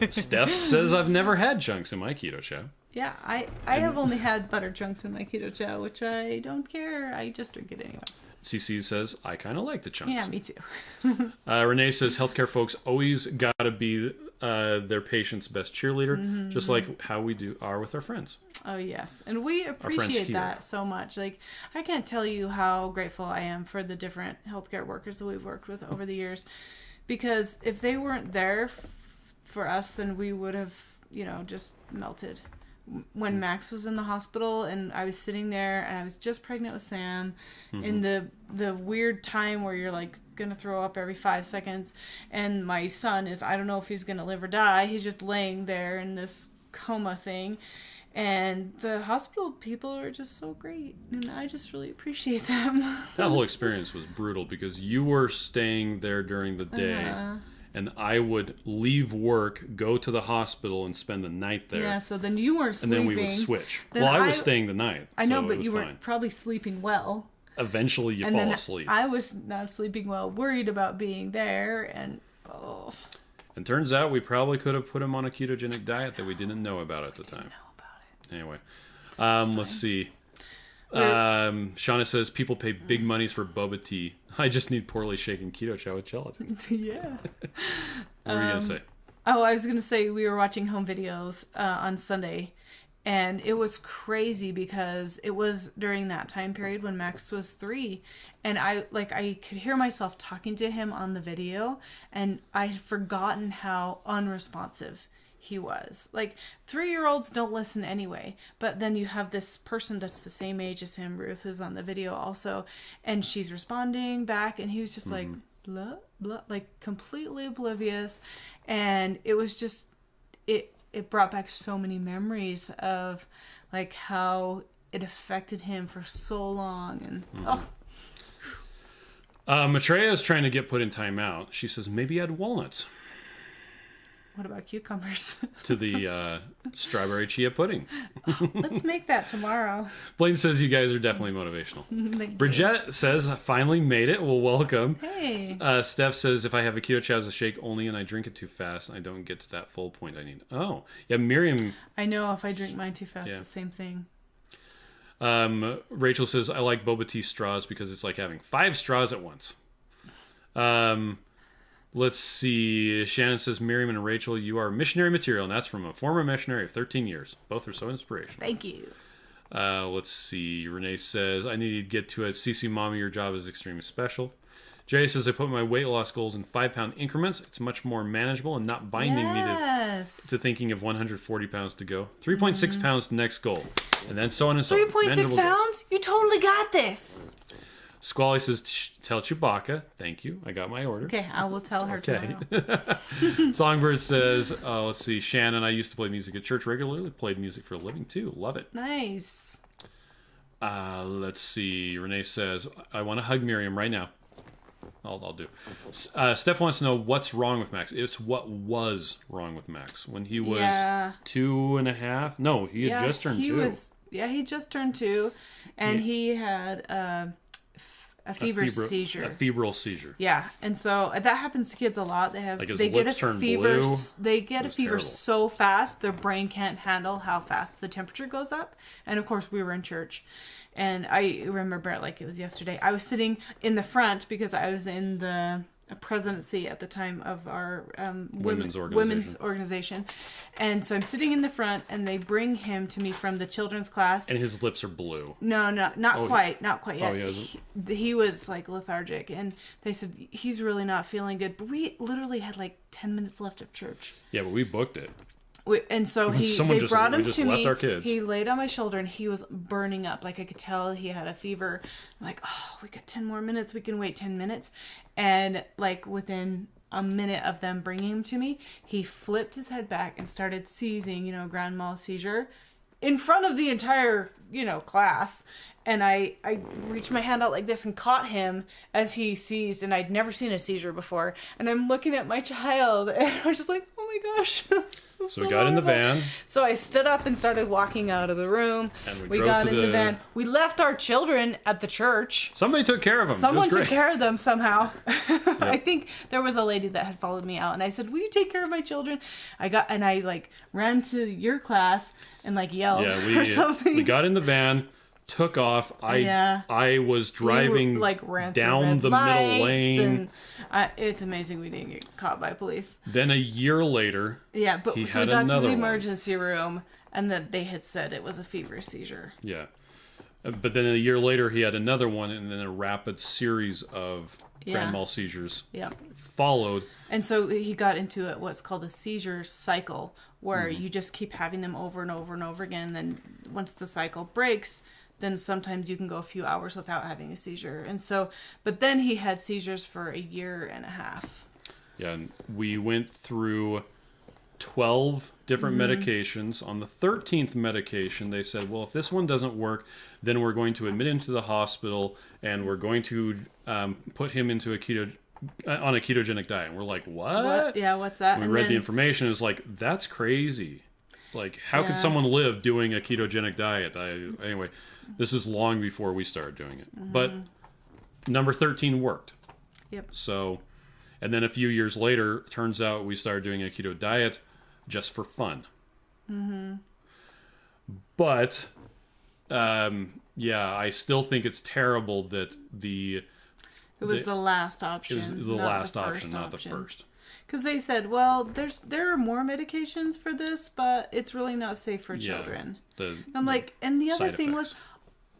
Steph says I've never had chunks in my Keto Chow. Yeah, I have only had butter chunks in my Keto Chow, which I don't care. I just drink it anyway. CC says, I kind of like the chunks. Yeah, me too. Renee says, healthcare folks always got to be their patient's best cheerleader, just like how we are with our friends. Oh, yes. And we appreciate that so much. Like, I can't tell you how grateful I am for the different healthcare workers that we've worked with over the years. Because if they weren't there for us, then we would have, just melted. When Max was in the hospital and I was sitting there and I was just pregnant with Sam in the weird time where you're gonna throw up every 5 seconds, and my son is, I don't know if he's gonna live or die. He's just laying there in this coma thing, and the hospital people are just so great, and I just really appreciate them. That whole experience was brutal because you were staying there during the day. And I would leave work, go to the hospital, and spend the night there. Yeah, so then you weren't sleeping. And then we would switch. Well, I was staying the night. I know, but you were probably sleeping well. eventually you And fall then asleep. I was not sleeping well, worried about being there, and And turns out we probably could have put him on a ketogenic diet that we didn't know about at the time. know about it. Anyway, let's see. Shauna says people pay big monies for boba tea. I just need poorly shaken keto chow with gelatin. Yeah. What were you gonna say? Oh, I was gonna say we were watching home videos on Sunday, and it was crazy because it was during that time period when Max was 3, and I could hear myself talking to him on the video, and I had forgotten how unresponsive he was. Like, 3-year-olds don't listen anyway, but then you have this person that's the same age as him, Ruth, who's on the video also, and she's responding back, and he was just like blah blah, like completely oblivious. And it was just it brought back so many memories of like how it affected him for so long. And Maitreya is trying to get put in timeout. She says maybe add walnuts what about cucumbers? to the strawberry chia pudding. Let's make that tomorrow. Blaine says you guys are definitely motivational. Thank Bridget says I finally made it. Well, welcome. Hey. Steph says if I have a keto chow as a shake only and I drink it too fast, I don't get to that full point I need. Oh, yeah, Miriam. I know if I drink mine too fast, Yeah. the same thing. Rachel says I like boba tea straws because it's like having 5 straws at once. Let's see. Shannon says, Miriam and Rachel, you are missionary material, and that's from a former missionary of 13 years. Both are so inspirational. Thank you. Let's see. Renee says, I need to get to a CC Mommy. Your job is extremely special. Jay says, I put my weight loss goals in 5-pound increments. It's much more manageable and not binding me to thinking of 140 pounds to go. 3.6 pounds to next goal. And then so on and so on. 3.6 Manageable pounds? goals. You totally got this. Squally says, tell Chewbacca. Thank you. I got my order. Okay, I will tell her tomorrow. Songbird says, let's see. Shannon, I used to play music at church regularly. Played music for a living too. Love it. Nice. Let's see. Renee says, I want to hug Miriam right now. I'll do. Steph wants to know what's wrong with Max. It's what was wrong with Max when he was 2.5. No, he had just turned 2. He just turned 2, and he had a fever seizure. A febrile seizure. Yeah, and so that happens to kids a lot. They get a fever. Blue. They get a fever terrible. so fast their brain can't handle how fast the temperature goes up. And of course, we were in church, and I remember it like it was yesterday. I was sitting in the front because I was in the presidency at the time of our women's organization, and so I'm sitting in the front, and they bring him to me from the children's class, and his lips are blue. not quite yet. Yeah, he was like lethargic, and they said he's really not feeling good, but we literally had like 10 minutes left of church. Yeah, but we booked it. And so they brought him to me. Our kids. He laid on my shoulder, and he was burning up. Like, I could tell he had a fever. I'm like, oh, we got 10 more minutes. We can wait 10 minutes. And like within a minute of them bringing him to me, he flipped his head back and started seizing, grand mal seizure in front of the entire, class. And I reached my hand out like this and caught him as he seized, and I'd never seen a seizure before. And I'm looking at my child, and I was just like, oh my gosh. So we got in the van. So I stood up and started walking out of the room. And we got in the van. We left our children at the church. Somebody took care of them. Someone took care of them somehow. Yep. I think there was a lady that had followed me out, and I said, "Will you take care of my children?" I like ran to your class and like yelled or something. We got in the van, took off. I was driving down the middle lane. And, it's amazing we didn't get caught by police. Then a year later, so we got to the emergency room, and that they had said it was a fever seizure. Yeah. But then a year later, he had another one, and then a rapid series of grand mal seizures followed. And so he got into what's called a seizure cycle, where you just keep having them over and over and over again. And then once the cycle breaks, then sometimes you can go a few hours without having a seizure. And so, but then he had seizures for a year and a half. Yeah, and we went through 12 different medications. On the 13th medication, they said, well, if this one doesn't work, then we're going to admit him to the hospital, and we're going to put him into on a ketogenic diet. And we're like, what? Yeah, what's that? We read the information. It was like, that's crazy. Like, how could someone live doing a ketogenic diet? Anyway, this is long before we started doing it. But number 13 worked. Yep. So, and then a few years later, turns out we started doing a keto diet just for fun. But, I still think it's terrible that it was the last option. It was the last option, not the first. Because they said, well, there are more medications for this, but it's really not safe for children. I'm like, and the other thing was,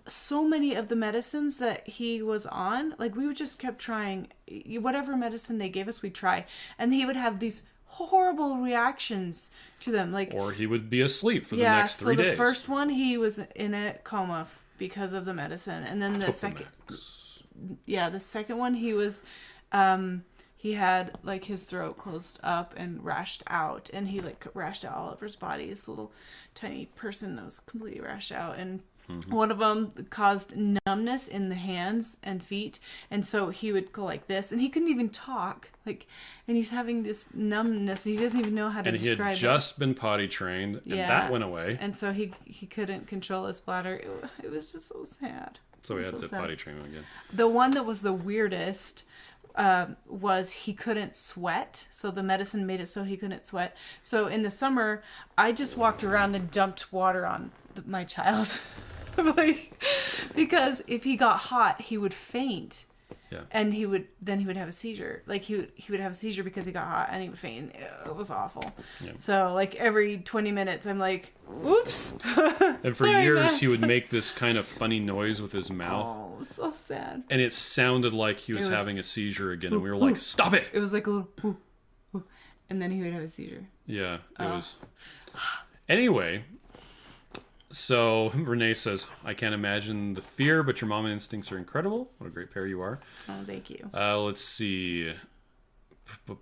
so many of the medicines that he was on, like, we just kept trying whatever medicine they gave us, we'd try, and he would have these horrible reactions to them, like, or he would be asleep for the next 3 days. The first one, he was in a coma because of the medicine, and then the second one, he was he had, like, his throat closed up and rashed out, and he, like, rashed out all over his body. This little tiny person that was completely rashed out, and one of them caused numbness in the hands and feet, and so he would go like this, and he couldn't even talk, like, and he's having this numbness, and he doesn't even know how to describe it. And he had just been potty trained, and that went away. And so he couldn't control his bladder. It was just so sad. So we had to potty train him again. The one that was the weirdest was he couldn't sweat, so the medicine made it so he couldn't sweat. So in the summer, I just walked around and dumped water on my child. Like, because if he got hot, he would faint. Yeah. And he would have a seizure. Like, he would have a seizure because he got hot, and he would faint. It was awful. Yeah. So, like, every 20 minutes, I'm like, "Oops." And for years, Max. He would make this kind of funny noise with his mouth. Oh, it was so sad. And it sounded like he was having a seizure again, and we were like, "Stop it!" It was like a little, ooh, ooh. And then he would have a seizure. Yeah, it was. Anyway. So, Renee says, I can't imagine the fear, but your mama instincts are incredible. What a great pair you are. Oh, thank you. Let's see.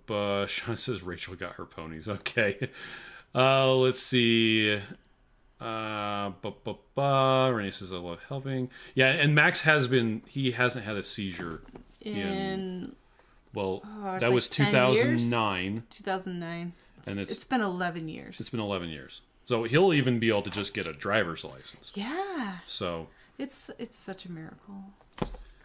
Sean says Rachel got her ponies. Okay. Let's see. Renee says, I love helping. Yeah, and Max he hasn't had a seizure in that was 2009. 2009. And it's been 11 years. It's been 11 years. So he'll even be able to just get a driver's license. Yeah. So it's such a miracle,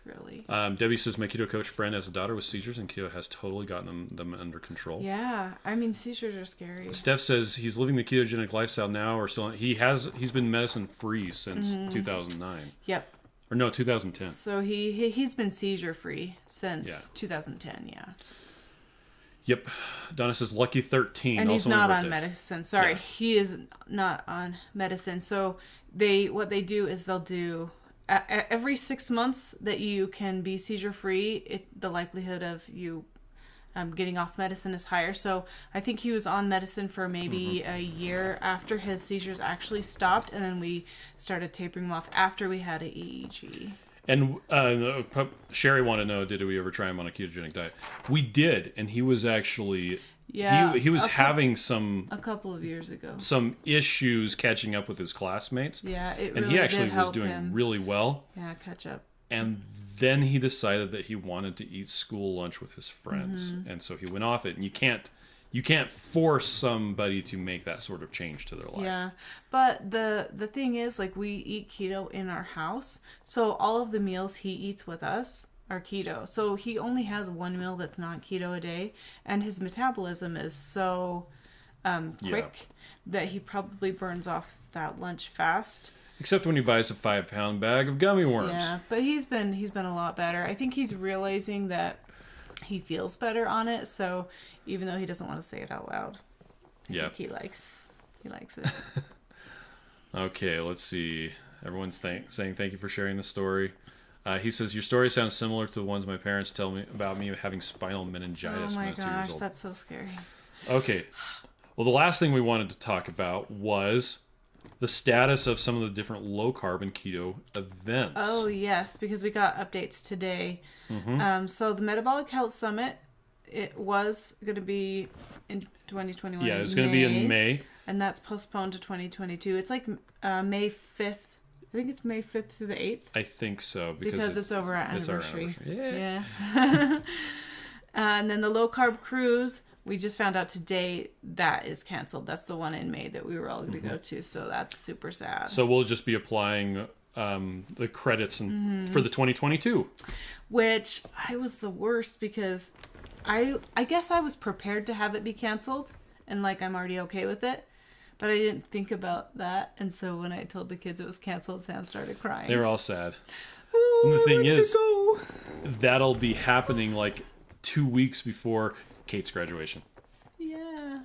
really. Debbie says my keto coach friend has a daughter with seizures, and keto has totally gotten them under control. Yeah, I mean, seizures are scary. Steph says he's living the ketogenic lifestyle now, or still he's been medicine free since 2009. Yep. Or no, 2010. So he's been seizure free since 2010. Yeah. Yep. Donna says lucky 13. And he's not on medicine. Sorry, he is not on medicine. So what they do is they'll do every 6 months that you can be seizure free. The likelihood of you getting off medicine is higher. So I think he was on medicine for maybe a year after his seizures actually stopped, and then we started tapering him off after we had an EEG. And Sherry wanted to know, did we ever try him on a ketogenic diet? We did, and he was actually he was having a couple of years ago some issues catching up with his classmates. Yeah, and he actually was doing really well. Yeah, catch up. And then he decided that he wanted to eat school lunch with his friends, and so he went off it. And you can't force somebody to make that sort of change to their life. Yeah, but the thing is, like, we eat keto in our house, so all of the meals he eats with us are keto. So he only has one meal that's not keto a day, and his metabolism is so quick that he probably burns off that lunch fast. Except when he buys a 5-pound bag of gummy worms. Yeah, but he's been a lot better. I think he's realizing that he feels better on it, so even though he doesn't want to say it out loud, I think he likes it. Okay, let's see. Everyone's saying thank you for sharing the story. He says, your story sounds similar to the ones my parents tell me about me having spinal meningitis when I was 2 years old. That's so scary. Okay. Well, the last thing we wanted to talk about was the status of some of the different low-carb keto events. Oh, yes, because we got updates today. So the Metabolic Health Summit, it was going to be in 2021. Yeah, it was going to be in May. And that's postponed to 2022. It's like May 5th. I think it's May 5th through the 8th. I think so. Because it's over our anniversary. Yeah. And then the low-carb cruise we just found out today that is canceled. That's the one in May that we were all going to go to. So that's super sad. So we'll just be applying the credits for the 2022. Which I was the worst because I guess I was prepared to have it be canceled and like I'm already okay with it. But I didn't think about that. And so when I told the kids it was canceled, Sam started crying. They were all sad. Oh, And the thing is, go. that'll be happening like 2 weeks before Kate's graduation. Yeah.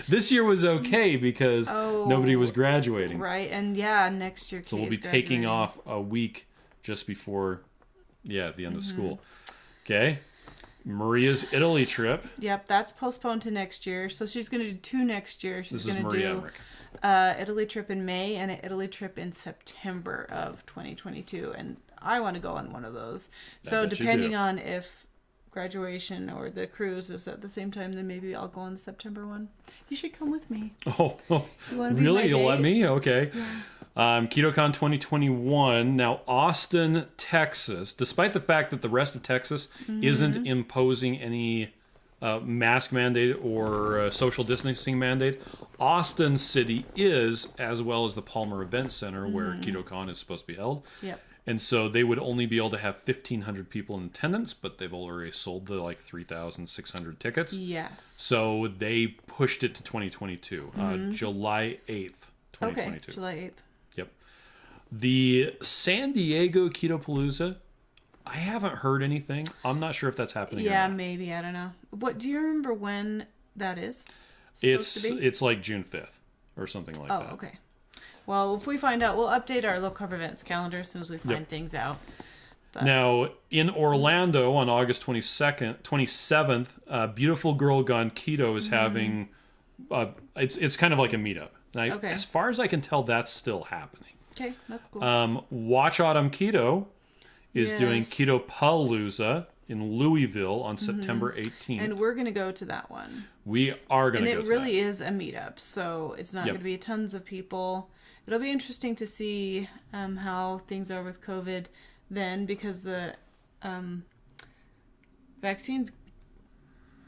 This year was okay because nobody was graduating. Right. And yeah, next year So we'll be taking off a week just before, the end of school. Okay. Maria's Italy trip. Yep, that's postponed to next year. So she's going to do 2 next year. She's going to do Italy trip in May and an Italy trip in September of 2022. And I want to go on one of those. So depending on if graduation or the cruise is at the same time, then maybe I'll go on the September one. You should come with me. Oh really? You'll let me? Okay. Yeah. KetoCon 2021. Now, Austin, Texas. Despite the fact that the rest of Texas isn't imposing any mask mandate or social distancing mandate, Austin City is, as well as the Palmer Event Center, where KetoCon is supposed to be held. Yep. And so they would only be able to have 1,500 people in attendance, but they've already sold the 3,600 tickets. Yes. So they pushed it to 2022, July 8th, 2022. Okay, July 8th. Yep. The San Diego Keto Palooza, I haven't heard anything. I'm not sure if that's happening. Yeah, maybe. I don't know. What do you remember when that is? It's like June 5th or something like that. Oh, okay. Well, if we find out, we'll update our low carb events calendar as soon as we find things out. But. Now, in Orlando on August 27th, Beautiful Girl Gone Keto is having, it's kind of like a meetup. Okay. As far as I can tell, that's still happening. Okay, that's cool. Watch Autumn Keto is doing Keto Palooza in Louisville on September 18th. And we're going to go to that one. We are going to go to that. And it really is a meetup, so it's not going to be tons of people. It'll be interesting to see how things are with COVID then, because the vaccine's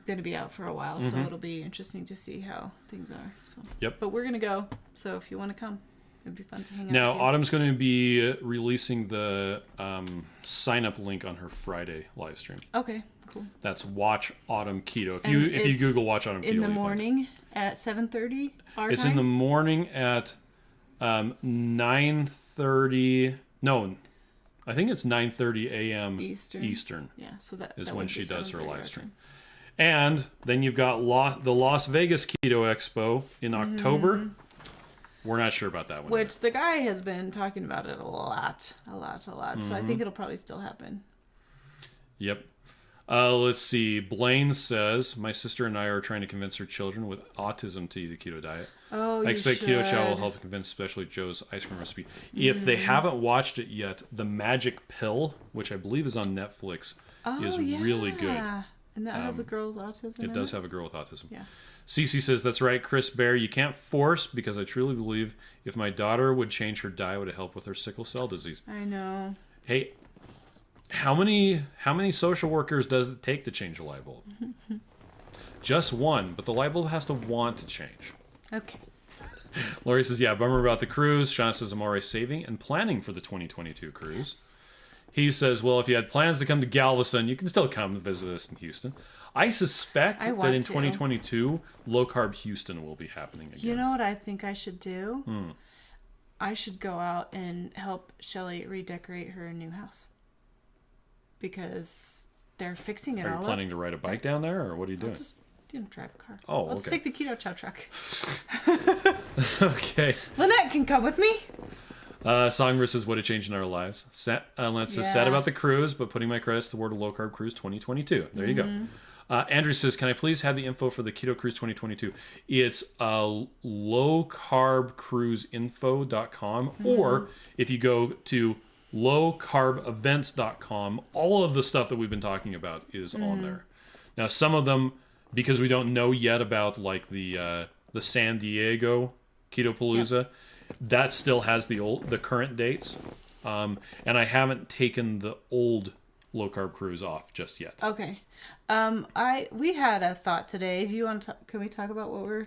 going to be out for a while, so it'll be interesting to see how things are. So. Yep. But we're going to go, so if you want to come, it'd be fun to hang out Now, with you. Autumn's going to be releasing the sign-up link on her Friday live stream. Okay, cool. That's Watch Autumn Keto. If you Google Watch Autumn Keto, in the morning at 7:30 our it's time? in the morning at 9:30. No, I think it's 9:30 a.m. Eastern. Yeah, so that is that when would she be does her 7:30 live our stream. time. And then you've got the Las Vegas Keto Expo in October. We're not sure about that one. Which the guy has been talking about it a lot. So I think it'll probably still happen. Yep. Let's see. Blaine says, my sister and I are trying to convince her children with autism to eat the keto diet. Oh, I expect Keto Chow will help convince especially Joe's ice cream recipe. If they haven't watched it yet, The Magic Pill, which I believe is on Netflix, is really good. And that has a girl with autism It does have a girl with autism. Yeah. Cece says, that's right, Chris Bear. You can't force, because I truly believe if my daughter would change her diet, it would help with her sickle cell disease. I know. Hey, how many social workers does it take to change a light bulb? Just one, but the light bulb has to want to change. Okay. Lori says, yeah, bummer about the cruise. Sean says, I'm already saving and planning for the 2022 cruise. He says, well, if you had plans to come to Galveston, you can still come and visit us in Houston. I suspect that in 2022, Low Carb Houston will be happening again. You know what I think I should do? I should go out and help Shelly redecorate her new house. Because they're fixing it all up. Are you planning to ride a bike down there, or what are you doing? I'll just drive a car. Oh, Let's take the Keto Chow truck. Okay. Lynette can come with me. Songbird says, what a change in our lives. Lance says, sad about the cruise, but putting my credits toward a low-carb cruise 2022. There you go. Andrew says, can I please have the info for the Keto Cruise 2022? It's lowcarbcruiseinfo.com, or if you go to lowcarbevents.com, all of the stuff that we've been talking about is on there. Now, some of them, because we don't know yet about like the San Diego Keto Palooza, that still has the current dates, and I haven't taken the old low carb crews off just yet. Okay. We had a thought today. Do you want to can we talk about what we're,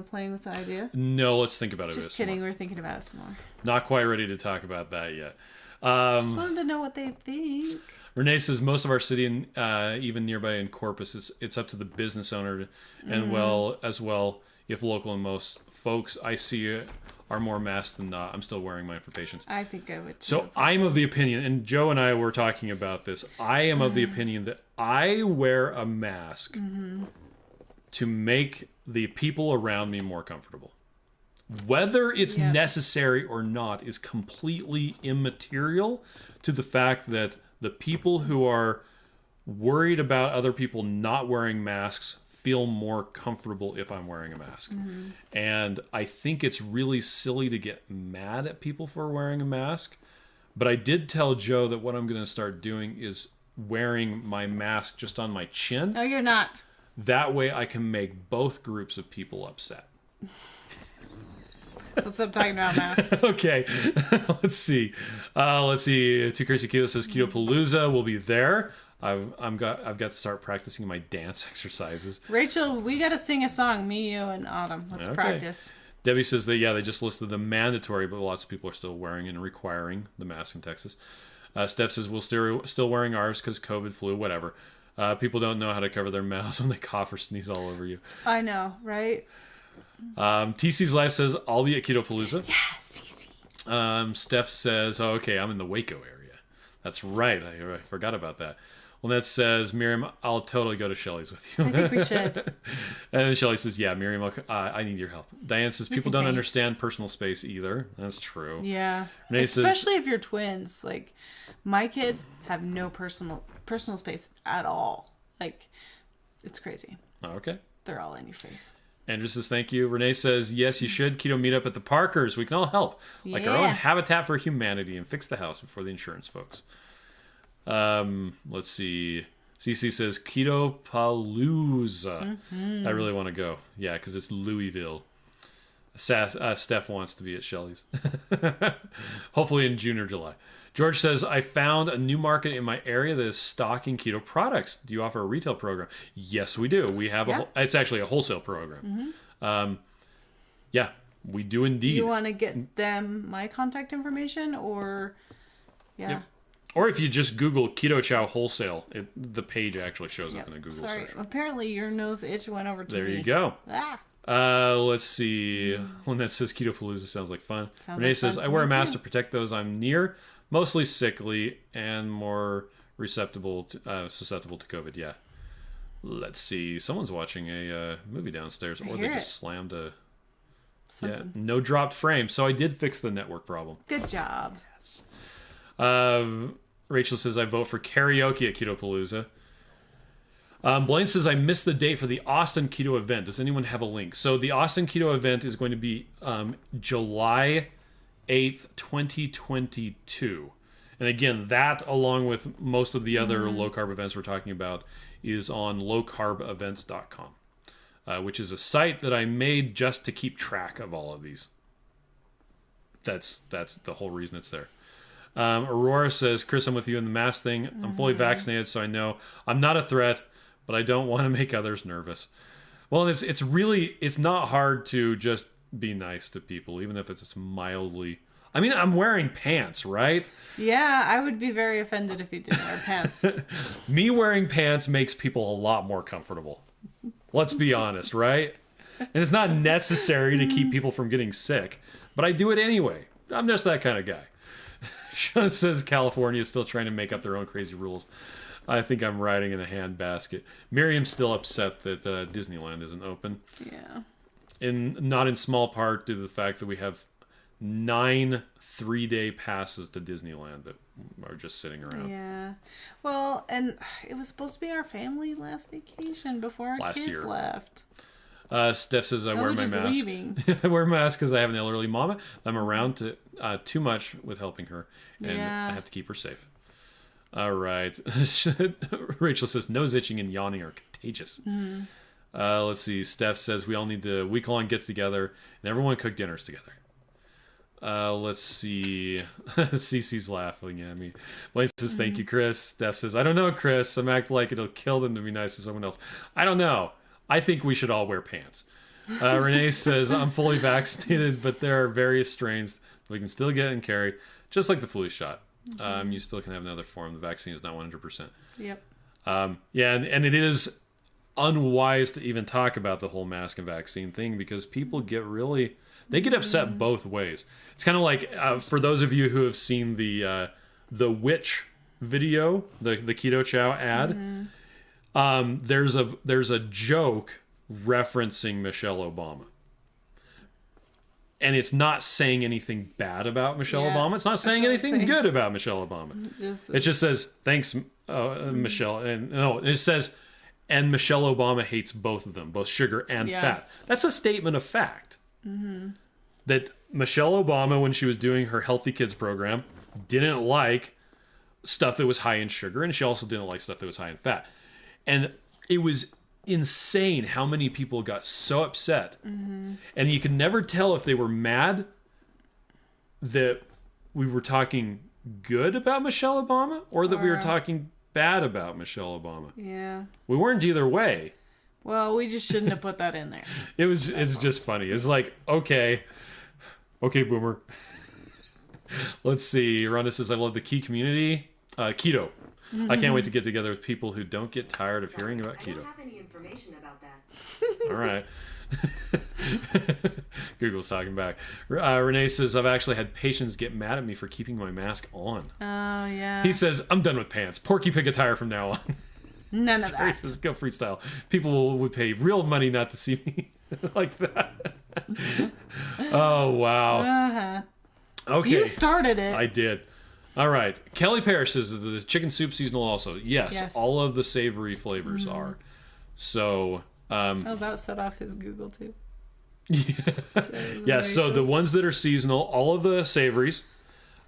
playing with the idea? No, let's think about it. Just kidding. We're thinking about it some more. Not quite ready to talk about that yet. Just wanted to know what they think. Renee says most of our city, and even nearby in Corpus, it's up to the business owner, and as well, if local, and most folks I see are more masked than not. I'm still wearing mine for patients. I think I would too. So I'm of the opinion, and Joe and I were talking about this, I am of the opinion that I wear a mask to make the people around me more comfortable. Whether it's necessary or not is completely immaterial to the fact that the people who are worried about other people not wearing masks feel more comfortable if I'm wearing a mask. And I think it's really silly to get mad at people for wearing a mask. But I did tell Joe that what I'm going to start doing is wearing my mask just on my chin. No, you're not. That way I can make both groups of people upset. Let's stop talking about masks. Okay, let's see. Too Crazy Keto says Keto Palooza will be there. I've got to start practicing my dance exercises. Rachel, we got to sing a song. Me, you, and Autumn. Let's practice. Debbie says that they just listed the mandatory, but lots of people are still wearing and requiring the mask in Texas. Steph says we'll still wearing ours because COVID, flu, whatever. People don't know how to cover their mouths when they cough or sneeze all over you. I know, right? TC's Life says, I'll be at Keto Palooza. Yes, TC. Steph says, oh, okay, I'm in the Waco area. That's right. I forgot about that. Lynette says, Miriam, I'll totally go to Shelley's with you. I think we should. And Shelley says, yeah, Miriam, I need your help. Diane says, people don't understand personal space either. That's true. Yeah. Renee Especially if you're twins. Like, my kids have no personal space at all. Like, it's crazy. Okay. They're all in your face. Andrew says, thank you. Renee says, yes, you should. Keto meetup at the Parkers. We can all help. Like our own Habitat for Humanity and fix the house before the insurance folks. Let's see. CC says, Keto Palooza. I really want to go. Yeah, because it's Louisville. Steph wants to be at Shelley's. Hopefully in June or July. George says, I found a new market in my area that is stocking keto products. Do you offer a retail program? Yes, we do. We have it's actually a wholesale program. Yeah, we do indeed. You want to get them my contact information or... Yeah. Yep. Or if you just Google Keto Chow Wholesale, the page actually shows up in a Google search. Apparently your nose itch went over to me. There you go. Ah. Let's see. One that says Keto Palooza sounds like fun. Renee like says, fun I wear a mask to protect those I'm near, mostly sickly and more susceptible to COVID. Yeah. Let's see. Someone's watching a movie downstairs, or they just slammed a... Something. Yeah, no dropped frame. So I did fix the network problem. Good job. Yes. Rachel says, I vote for karaoke at Keto Palooza. Blaine says, I missed the date for the Austin Keto event. Does anyone have a link? So the Austin Keto event is going to be July 8th, 2022. And again, that, along with most of the other low-carb events we're talking about, is on lowcarbevents.com, which is a site that I made just to keep track of all of these. That's the whole reason it's there. Aurora says, Chris, I'm with you in the mask thing. I'm fully vaccinated, so I know I'm not a threat, but I don't want to make others nervous. Well, it's not hard to just be nice to people, even if it's mildly... I mean, I'm wearing pants, right? Yeah, I would be very offended if you didn't wear pants. Me wearing pants makes people a lot more comfortable. Let's be honest, right? And it's not necessary to keep people from getting sick, but I do it anyway. I'm just that kind of guy. Sean says California is still trying to make up their own crazy rules. I think I'm riding in a handbasket. Miriam's still upset that Disneyland isn't open. Yeah. Not in small part due to the fact that we have 9 3-day passes to Disneyland that are just sitting around. Yeah. Well, and it was supposed to be our family last vacation before our kids left. Steph says, I wear my mask. I wear a mask because I have an elderly mama. I'm around too much with helping her, and I have to keep her safe. All right. Rachel says, nose itching and yawning are contagious. Let's see. Steph says, we all need to week-long get together, and everyone cook dinners together. Let's see. Cece's laughing at me. Blaine says, thank you, Chris. Steph says, I don't know, Chris. I'm acting like it'll kill them to be nice to someone else. I don't know. I think we should all wear pants. Renee says, I'm fully vaccinated, but there are various strains that we can still get and carry, just like the flu shot. You still can have another form. The vaccine is not 100%. Yep. Yeah, and it is unwise to even talk about the whole mask and vaccine thing because people get really... They get upset both ways. It's kind of like, for those of you who have seen the witch video, the Keto Chow ad, there's a joke referencing Michelle Obama. And it's not saying anything bad about Michelle Obama. It's not saying anything good about Michelle Obama. It just says, thanks, Michelle. And no, it says, and Michelle Obama hates both of them, both sugar and fat. That's a statement of fact. That Michelle Obama, when she was doing her Healthy Kids program, didn't like stuff that was high in sugar, and she also didn't like stuff that was high in fat. And it was insane how many people got so upset. And you could never tell if they were mad that we were talking good about Michelle Obama or that we were talking bad about Michelle Obama. Yeah. We weren't either way. Well, we just shouldn't have put that in there. It's just funny. It's like, okay, boomer. Let's see. Rhonda says, I love the key community. Keto. I can't wait to get together with people who don't get tired of hearing about keto. I don't have any information about that. All right. Google's talking back. Renee says, I've actually had patients get mad at me for keeping my mask on. Oh, yeah. He says, I'm done with pants. Porky pick a tire from now on. None of that. Says, go freestyle. People would pay real money not to see me like that. Oh, wow. Okay. You started it. I did. All right. Kelly Parrish says the chicken soup seasonal also. Yes. All of the savory flavors are. So... that set off his Google too. Yeah, so the ones that are seasonal, all of the savories,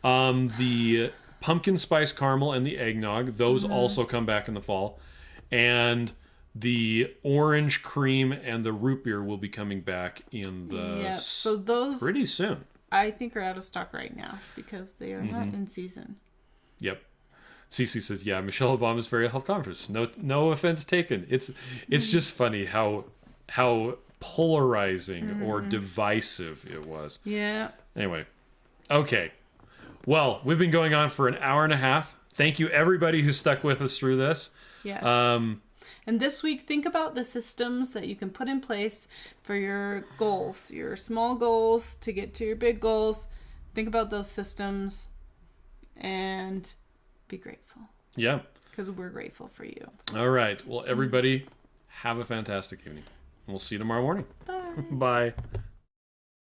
the pumpkin spice caramel and the eggnog, those also come back in the fall. And the orange cream and the root beer will be coming back in the so those pretty soon. I think are out of stock right now because they are not in season. Yep. Cece says, yeah, Michelle Obama's very health conscious. No offense taken. It's just funny how polarizing or divisive it was. Yeah. Anyway. Okay. Well, we've been going on for an hour and a half. Thank you everybody who stuck with us through this. Yes. And this week, think about the systems that you can put in place for your goals, your small goals to get to your big goals. Think about those systems and be grateful. Yeah. Because we're grateful for you. All right. Well, everybody, have a fantastic evening. We'll see you tomorrow morning. Bye. Bye.